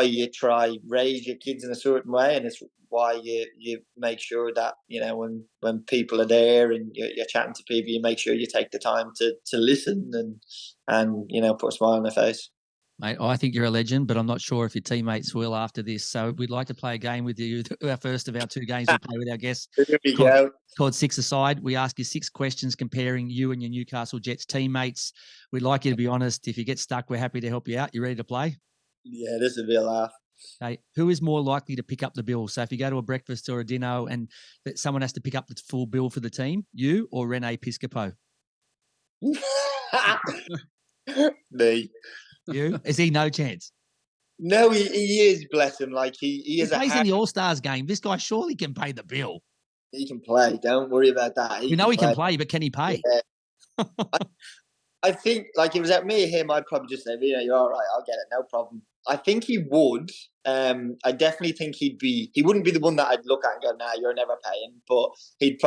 you try raise your kids in a certain way, and it's why you make sure that when people are there and you're chatting to people, you make sure you take the time to listen and put a smile on their face. Mate, I think you're a legend, but I'm not sure if your teammates will after this. So we'd like to play a game with you. Our first of our 2 games we play with our guests. Called 6 Aside. We ask you 6 questions comparing you and your Newcastle Jets teammates. We'd like you to be honest. If you get stuck, we're happy to help you out. You ready to play? Yeah, this would be a laugh. Okay. Who is more likely to pick up the bill? So if you go to a breakfast or a dinner and someone has to pick up the full bill for the team, you or Rene Piscopo? Me. You? Is he no chance? No, he is, bless him. Like he is. He plays in the All-Stars game. This guy surely can pay the bill. He can play. Don't worry about that. We know he can play, but can he pay? Yeah. I think, like, if it was at me or him, I'd probably just say, you're all right, I'll get it, no problem. I think he would. I definitely think he wouldn't be the one that I'd look at and go, nah, you're never paying. But he'd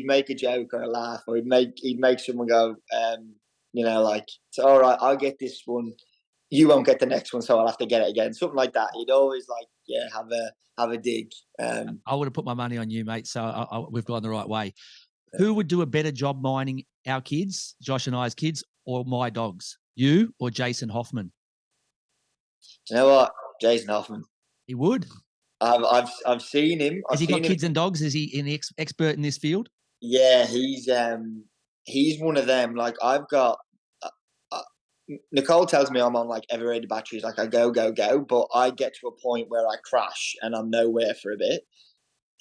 make a joke or a laugh, or he'd make someone go, like, it's all right, I'll get this one. You won't get the next one, so I'll have to get it again. Something like that. He'd always have a dig. I would have put my money on you, mate. So we've gone the right way. Who would do a better job minding our kids, Josh and I's kids, or my dogs? You or Jason Hoffman? You know what, Jason Hoffman. He would. I've seen him. Has he got kids and dogs? Is he an expert in this field? Yeah, he's one of them. Like, I've got. Nicole tells me I'm on like ever ready batteries, like I go, but I get to a point where I crash and I'm nowhere for a bit.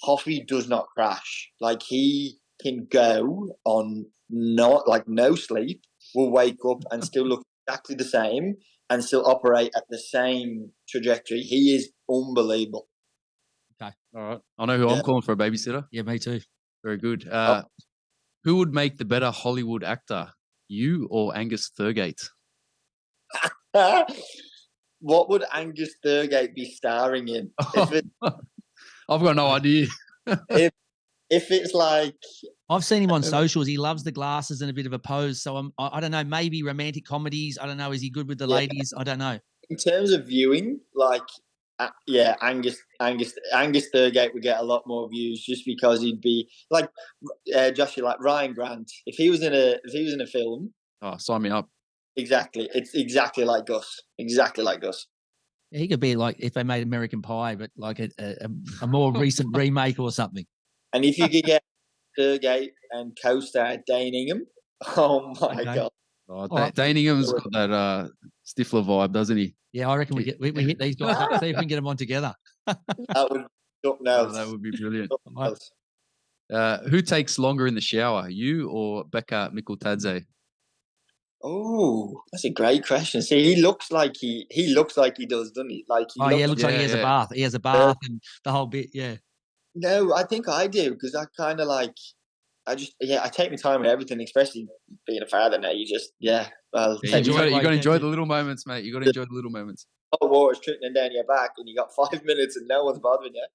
Hoffy does not crash. Like, he can go on no sleep, will wake up and still look exactly the same and still operate at the same trajectory. He is unbelievable. Okay. All right. I know who I'm calling for a babysitter. Yeah, me too. Very good. Who would make the better Hollywood actor? You or Angus Thurgate? What would Angus Thurgate be starring in? I've got no idea. if it's like, I've seen him on socials. He loves the glasses and a bit of a pose. So I don't know, maybe romantic comedies. I don't know. Is he good with the ladies? I don't know. In terms of viewing, like, Angus Thurgate would get a lot more views just because he'd be like Joshua, like Ryan Grant. If he was in a film, sign me up. Exactly, it's exactly like Gus. Exactly like Gus. Yeah, he could be like if they made American Pie, but like a more recent remake or something. And if you could get Thurgate and co-star Dane Ingham, oh my god! Dane Ingham's got that Stifler vibe, doesn't he? Yeah, I reckon we hit these guys up, see if we can get them on together. That would that would be brilliant. Who takes longer in the shower, you or Becca Mikultadze? Oh, that's a great question. See, he looks like he does, doesn't he? Like, looks like he has a bath. He has a bath and the whole bit. Yeah. No, I think I do because I kind of like. I take my time with everything, especially being a father now. You just, you got to enjoy the little moments, mate. You got to enjoy the little moments. Hot water's trickling down your back, and you got 5 minutes, and no one's bothering you.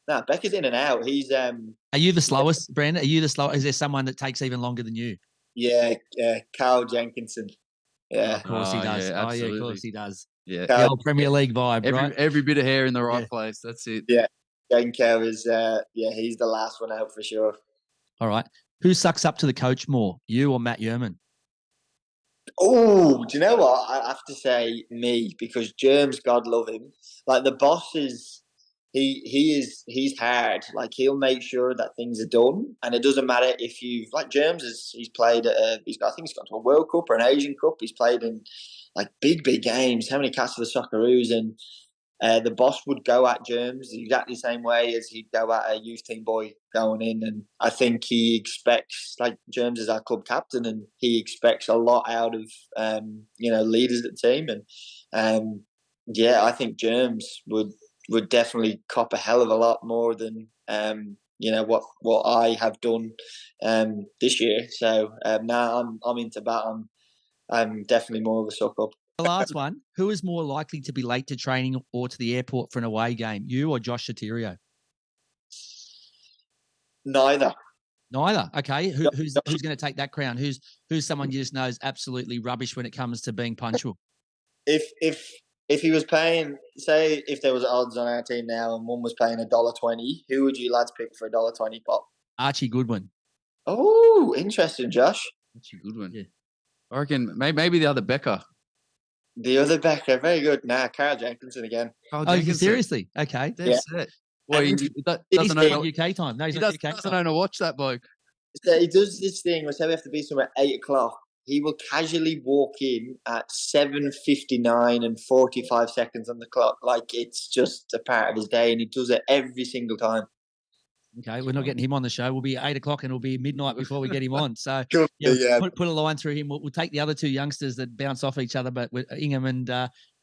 Becca's in and out. He's. Are you the slowest, Brandon? Are you the slowest? Is there someone that takes even longer than you? Yeah, Carl Jenkinson. Yeah, of course he does. Yeah, of course he does. Yeah, the old Premier League vibe, right? Every bit of hair in the right place. That's it. Yeah, Jenko is. He's the last one out for sure. All right, who sucks up to the coach more, you or Matt Yerman? Oh, do you know what? I have to say me, because Germs, God love him. Like, the boss is. He's hard. Like, he'll make sure that things are done, and it doesn't matter if Germs he's played I think he's gone to a World Cup or an Asian Cup. He's played in like big games. How many casts for the Socceroos? And the boss would go at Germs exactly the same way as he'd go at a youth team boy going in. And I think he expects, like, Germs is our club captain, and he expects a lot out of leaders of the team. And I think Germs would definitely cop a hell of a lot more than what I have done this year. So now I'm into bat. I'm definitely more of a suck up. The last one: who is more likely to be late to training or to the airport for an away game, you or Josh Sotirio? Neither. Okay. Who's going to take that crown? Who's someone you just know is absolutely rubbish when it comes to being punctual? If he was paying, say, if there was odds on our team now and one was paying $1.20, who would you lads pick for $1.20 pop? Archie Goodwin. Oh, interesting, Josh. Archie Goodwin. Yeah. I reckon maybe the other Becca. The other Becca, very good. Carl Jenkinson again. Seriously? Okay. That's it. Well, he doesn't know UK time. No, he doesn't know to watch that bloke. So he does this thing where, say, we have to be somewhere at 8:00. He will casually walk in at 7:59 and 45 seconds on the clock. Like, it's just a part of his day, and he does it every single time. Okay, we're not getting him on the show. We'll be 8:00 and it'll be midnight before we get him on. So put a line through him. We'll take the other two youngsters that bounce off each other, but with Ingham and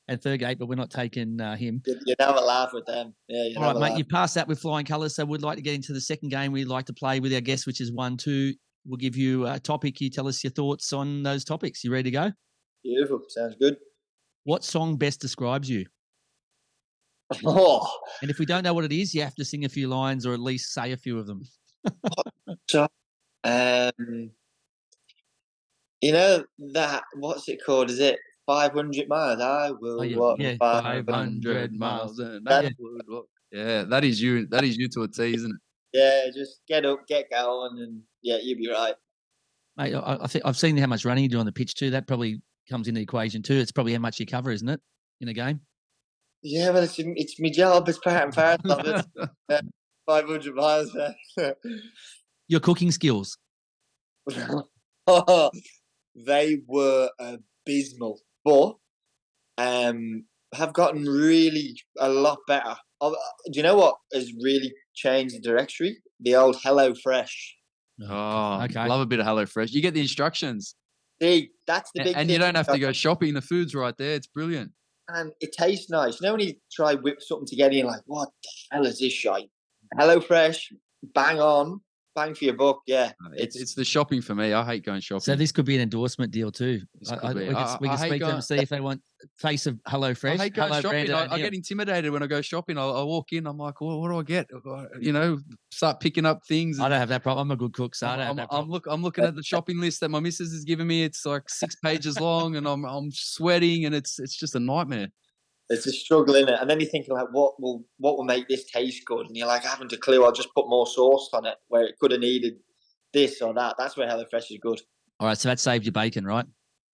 Thurgate, but we're not taking him. You'd have a laugh with them. Yeah. All right, mate. You've passed that with flying colours, so we'd like to get into the second game we'd like to play with our guests, which is 1-2. We'll give you a topic. You tell us your thoughts on those topics. You ready to go? Beautiful. Sounds good. What song best describes you? Oh, And if we don't know what it is, you have to sing a few lines or at least say a few of them. you know that, what's it called? Is it 500 miles? I will walk 500 500 miles an That- hour. Yeah, that is you. That is you to a T, isn't it? Yeah, just get up, get going, and yeah, you'll be right. Mate, I think I've seen how much running you do on the pitch too. That probably comes into the equation too. It's probably how much you cover, isn't it, in a game? Yeah, well, it's my job. It's part and parcel of it. 500 miles. Your cooking skills. They were abysmal, but have gotten really a lot better. Do you know what has really changed the directory? The old Hello Fresh. Oh, Okay. love a bit of HelloFresh. You get the instructions, See, that's the big and thing. you don't have to go shopping. The food's right there. It's brilliant. And it tastes nice. You know when you try whip something together, you're like, what the hell is this shite? Hello Fresh, bang on, bang for your buck. Yeah, It's the shopping for me. I hate going shopping. So this could be an endorsement deal too. This could be. We I can hate speak to them going- and see if they want face of Hello Fresh. I hate going Hello shopping. Brandon I O'Neill. get intimidated when I go shopping. I walk in. I'm like, well, what do I get? You know, start picking up things. I don't have that problem. I'm a good cook, so I don't have that problem. I'm looking at the shopping list that my missus has given me. It's like 6 pages long, and I'm sweating, and it's just a nightmare. It's a struggle, isn't it? And then you're thinking like, what will make this taste good? And you're like, I haven't a clue. I'll just put more sauce on it where it could have needed this or that. That's where HelloFresh is good. All right, so that saved your bacon, right?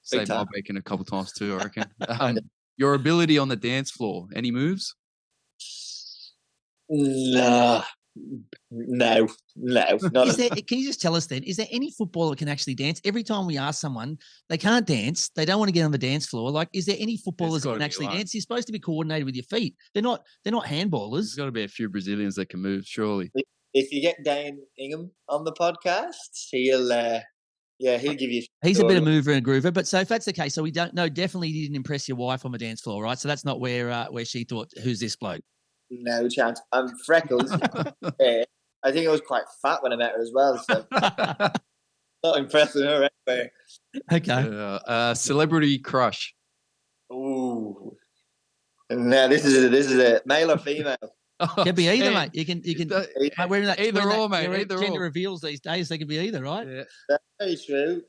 Saved my time. bacon a couple times too, I reckon. Your ability on the dance floor. Any moves? No, not Is there, can you just tell us then, is there any footballer that can actually dance? Every time we ask someone, they can't dance. They don't want to get on the dance floor. Like, is there any footballers that gotta can be actually one. dance? You're supposed to be coordinated with your feet. They're not handballers. There's got to be a few Brazilians that can move, surely. If you get Dane Ingham on the podcast, he'll give you. He's a bit of mover and groover. But so if that's the case, so we don't know, definitely you didn't impress your wife on the dance floor, right? So that's not where she thought, who's this bloke? No chance. I'm freckles. Yeah, I think I was quite fat when I met her as well. So not impressed with her anyway. Okay. Celebrity crush. Ooh. No, this is a male or female. Can be either, Hey, mate. You can the- mate, we're in that, either we're in that- or, mate, we're in either gender or. reveals these days. They can be either, right? Yeah. That's very true.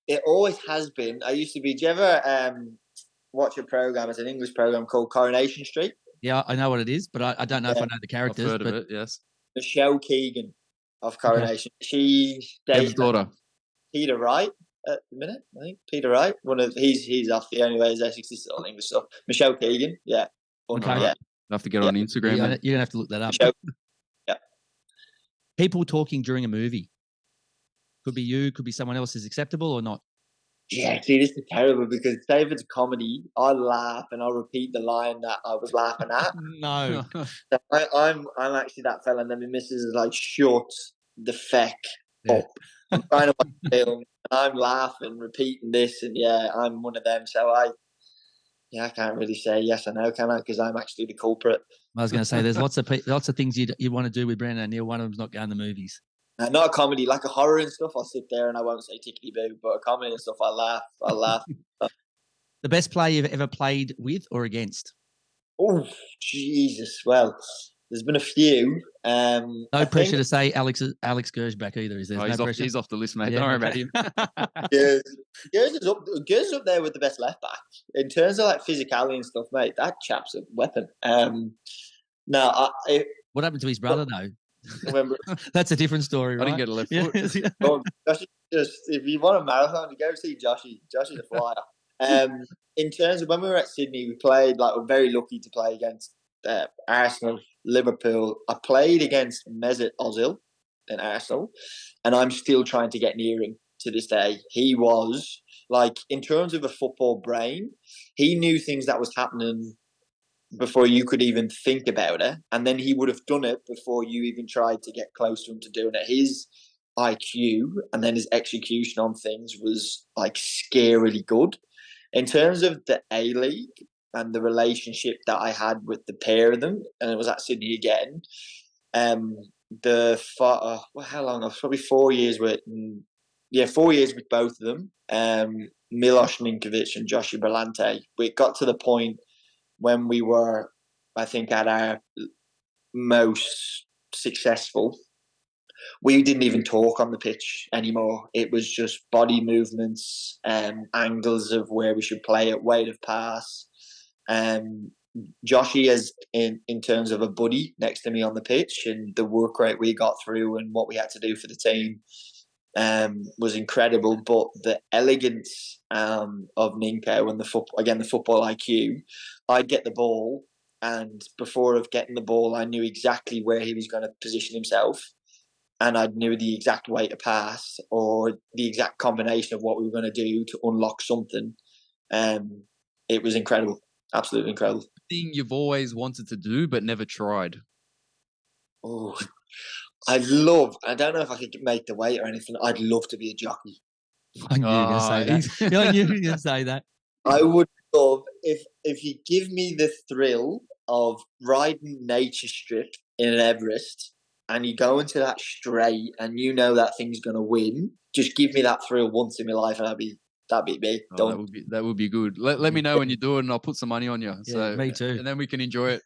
It always has been. I used to be. Do you ever watch a program? It's an English program called Coronation Street. Yeah, I know what it is, but I don't know if I know the I've characters. heard but of it, yes. Michelle Keegan of Coronation. She Dev's dates daughter. Peter Wright at the minute. I think Peter Wright. he's off the only way is Essex is all English stuff. Michelle Keegan. Yeah. Okay. Yeah. I have to get on Instagram. You're mate. gonna have to look that up. Michelle. Yeah. People talking during a movie. Could be you, could be someone else. Is acceptable or not? Yeah, see, this is terrible because say if it's a comedy, I laugh and I'll repeat the line that I was laughing at. No. So I'm actually that fella, and then my missus is like, shut the feck Yeah. up. I'm trying to watch a film, and I'm laughing, repeating this, and yeah, I'm one of them. So I can't really say yes or no, can I? Because I'm actually the culprit. I was going to say there's lots of things you want to do with Brandon O'Neill. One of them's not going to movies. Not a comedy, like a horror and stuff. I'll sit there and I won't say tickety boo, but a comedy and stuff, I'll laugh. The best player you've ever played with or against? Oh, Jesus. Well, there's been a few. No pressure to say Alex Gershback either, is there? Oh, No pressure. he's off the list, mate. Yeah, Don't worry okay. about him. Gers is up there with the best left back in terms of like physicality and stuff, mate. That chap's a weapon. What happened to his brother though? Remember, That's a different story, I right? didn't get a left Yeah. foot. Joshy, just if you want a marathon, you go see Joshy. Joshy's a flyer. In terms of when we were at Sydney, we played we're very lucky to play against Arsenal, Liverpool. I played against Mesut Ozil in Arsenal, and I'm still trying to get near him to this day. He was in terms of a football brain, he knew things that was happening before you could even think about it, and then he would have done it before you even tried to get close to him to doing it. His IQ and then his execution on things was scarily good. In terms of the A-League and the relationship that I had with the pair of them, and it was at Sydney again, how long? I was probably 4 years with, 4 years with both of them. Milos Ninkovic and Joshua Berlante. We got to the point when we were, I think, at our most successful. We didn't even talk on the pitch anymore. It was just body movements, angles of where we should play it, weight of pass. Joshy is in terms of a buddy next to me on the pitch, and the work rate we got through and what we had to do for the team was incredible. But the elegance of Ninko and the football IQ, I'd get the ball, and before of getting the ball, I knew exactly where he was going to position himself, and I knew the exact way to pass or the exact combination of what we were going to do to unlock something. It was incredible, absolutely incredible. Thing you've always wanted to do but never tried? Oh, I don't know if I could make the weight or anything. I'd love to be a jockey. I knew you were going to say that. I knew you were going to say that. I would love if you give me the thrill of riding Nature Strip in Everest and you go into that straight and you know that thing's going to win. Just give me that thrill once in my life, and that'd be me. Oh, that would be good. Let me know when you do it, and I'll put some money on you. Yeah, me too. And then we can enjoy it.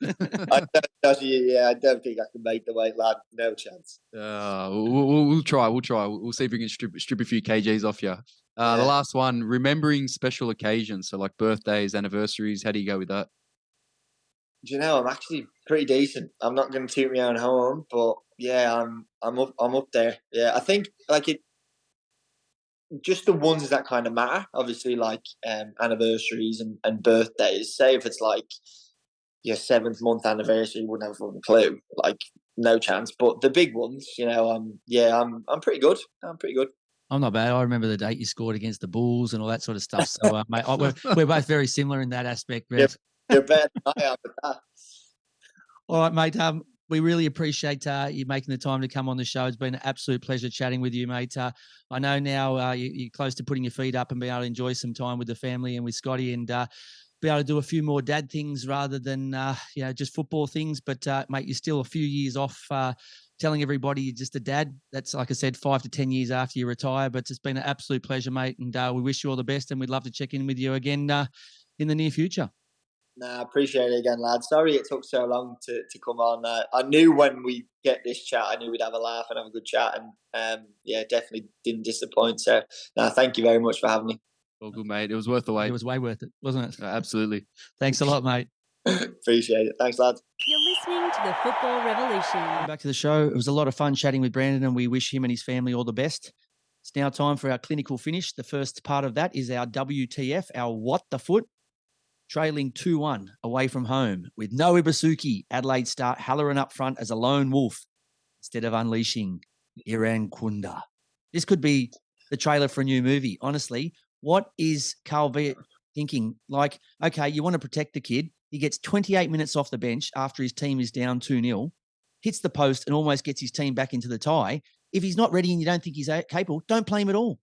I don't think I can make the weight, lad. No chance. We'll try. We'll see if we can strip a few kgs off you. The last one, remembering special occasions, so like birthdays, anniversaries. How do you go with that? Do you know, I'm actually pretty decent. I'm not going to toot my own horn, but yeah, I'm up there. Yeah, I think just the ones that kind of matter, obviously, like anniversaries and birthdays. Say if it's like your 7th month anniversary, you wouldn't have a fucking clue. Like, no chance. But the big ones, I'm pretty good. I'm pretty good. I'm not bad. I remember the date you scored against the Bulls and all that sort of stuff. So, mate, we're both very similar in that aspect. You're better than I am with that. All right, mate. We really appreciate you making the time to come on the show. It's been an absolute pleasure chatting with you, mate. I know now you're close to putting your feet up and being able to enjoy some time with the family and with Scotty, and be able to do a few more dad things rather than just football things. But mate, you're still a few years off telling everybody you're just a dad. That's, like I said, 5 to 10 years after you retire. But it's been an absolute pleasure, mate, and we wish you all the best, and we'd love to check in with you again in the near future. I appreciate it again, lad. Sorry it took so long to come on. I knew when we get this chat, I knew we'd have a laugh and have a good chat, and definitely didn't disappoint. So, thank you very much for having me. All good, mate. It was worth the wait. It was way worth it, wasn't it? Absolutely. Thanks a lot, mate. Appreciate it. Thanks, lads. You're listening to the Football Revolution. Back to the show. It was a lot of fun chatting with Brandon, and we wish him and his family all the best. It's now time for our clinical finish. The first part of that is our WTF, our What the Foot. Trailing 2-1 away from home with no Ibusuki, Adelaide start Halloran up front as a lone wolf instead of unleashing Irankunda. This could be the trailer for a new movie. Honestly, what is Carl Veart thinking? Like, okay, you want to protect the kid. He gets 28 minutes off the bench after his team is down 2-0, hits the post and almost gets his team back into the tie. If he's not ready and you don't think he's capable, don't play him at all.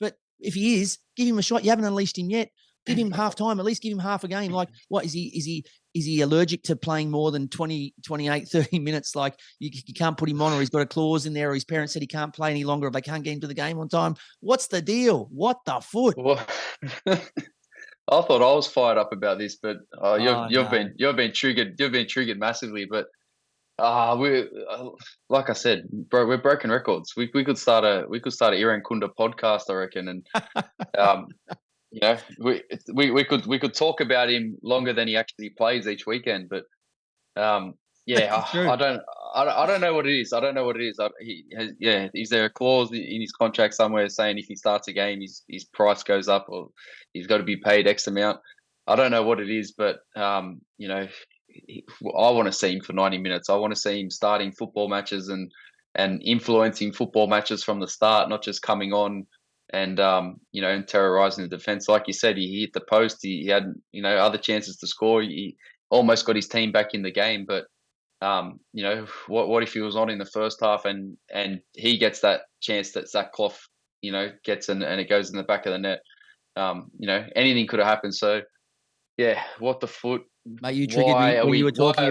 But if he is, give him a shot. You haven't unleashed him yet. Give him half time, at least give him half a game. Like, what is he allergic to playing more than 20, 28, 30 minutes? Like, you can't put him on, or he's got a clause in there, or his parents said he can't play any longer, or they can't get into the game on time. What's the deal? What the foot? Well, I thought I was fired up about this, but you've been triggered. You've been triggered massively. But we like I said, bro, we're broken records. We could start a Irankunda podcast, I reckon, and we could talk about him longer than he actually plays each weekend. But I don't know what it is. I don't know what it is. Is there a clause in his contract somewhere saying if he starts a game, his price goes up, or he's got to be paid X amount? I don't know what it is, but I want to see him for 90 minutes. I want to see him starting football matches and influencing football matches from the start, not just coming on and and terrorizing the defense. Like you said, he hit the post. He had other chances to score. He almost got his team back in the game. But what if he was on in the first half and he gets that chance that Zach Clough gets and it goes in the back of the net? Anything could have happened. So yeah, what the foot. Mate, you triggered Why me are when we- you were talking why-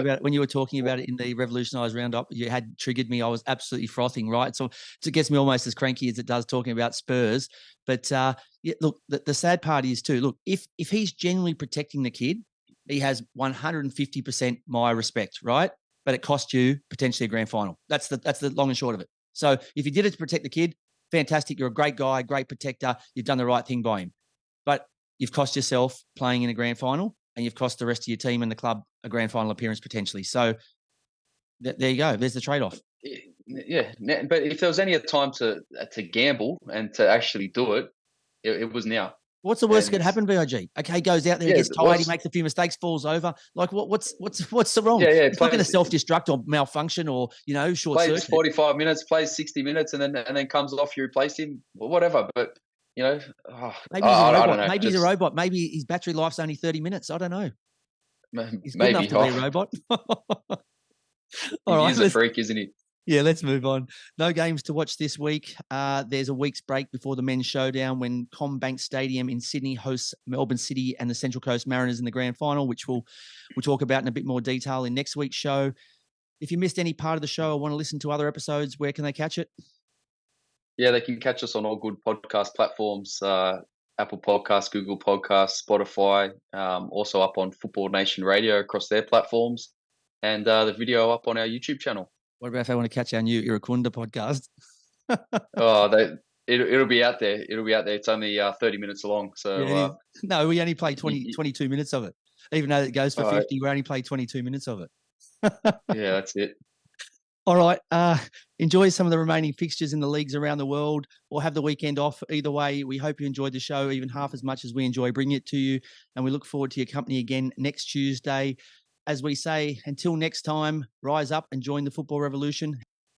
about it in the revolutionised roundup. You had triggered me. I was absolutely frothing. Right, so it gets me almost as cranky as it does talking about Spurs. But yeah, look, the sad part is too. Look, if he's genuinely protecting the kid, he has 150% my respect. Right, but it cost you potentially a grand final. That's the long and short of it. So if you did it to protect the kid, fantastic. You're a great guy, great protector. You've done the right thing by him. But you've cost yourself playing in a grand final, and you've cost the rest of your team and the club a grand final appearance potentially. So there you go. There's the trade-off. Yeah, but if there was any time to gamble and to actually do it, it was now. What's the worst that could And- happen, VIG? Okay, he goes out there, he Yeah, gets tired, he what's- makes a few mistakes, falls over. Like what's the wrong? Yeah, It's not going to plays- self-destruct or malfunction or short Plays circuit. 45 minutes, plays 60 minutes, and then comes off. You replace him, whatever. But Maybe he's a I robot. don't know. Maybe he's a just- robot. Maybe his battery life's only 30 minutes. I don't know. He's good Maybe enough to be a robot. All he right, is a freak, isn't he? yeah, let's move on. No games to watch this week. There's a week's break before the men's showdown when CommBank Stadium in Sydney hosts Melbourne City and the Central Coast Mariners in the grand final, which we'll talk about in a bit more detail in next week's show. If you missed any part of the show or want to listen to other episodes, where can they catch it? Yeah, they can catch us on all good podcast platforms: Apple Podcasts, Google Podcasts, Spotify. Also up on Football Nation Radio across their platforms, and the video up on our YouTube channel. What about if they want to catch our new Irukunda podcast? Oh, it'll be out there. It'll be out there. It's only 30 minutes long, so Yeah, it is. No, we only play 20, y- 22 minutes of it. Even though it goes for All right. 50, we only play 22 minutes of it. yeah, that's it. All right. Enjoy some of the remaining fixtures in the leagues around the world, or have the weekend off. Either way, we hope you enjoyed the show even half as much as we enjoy bringing it to you. And we look forward to your company again next Tuesday. As we say, until next time, rise up and join the football revolution.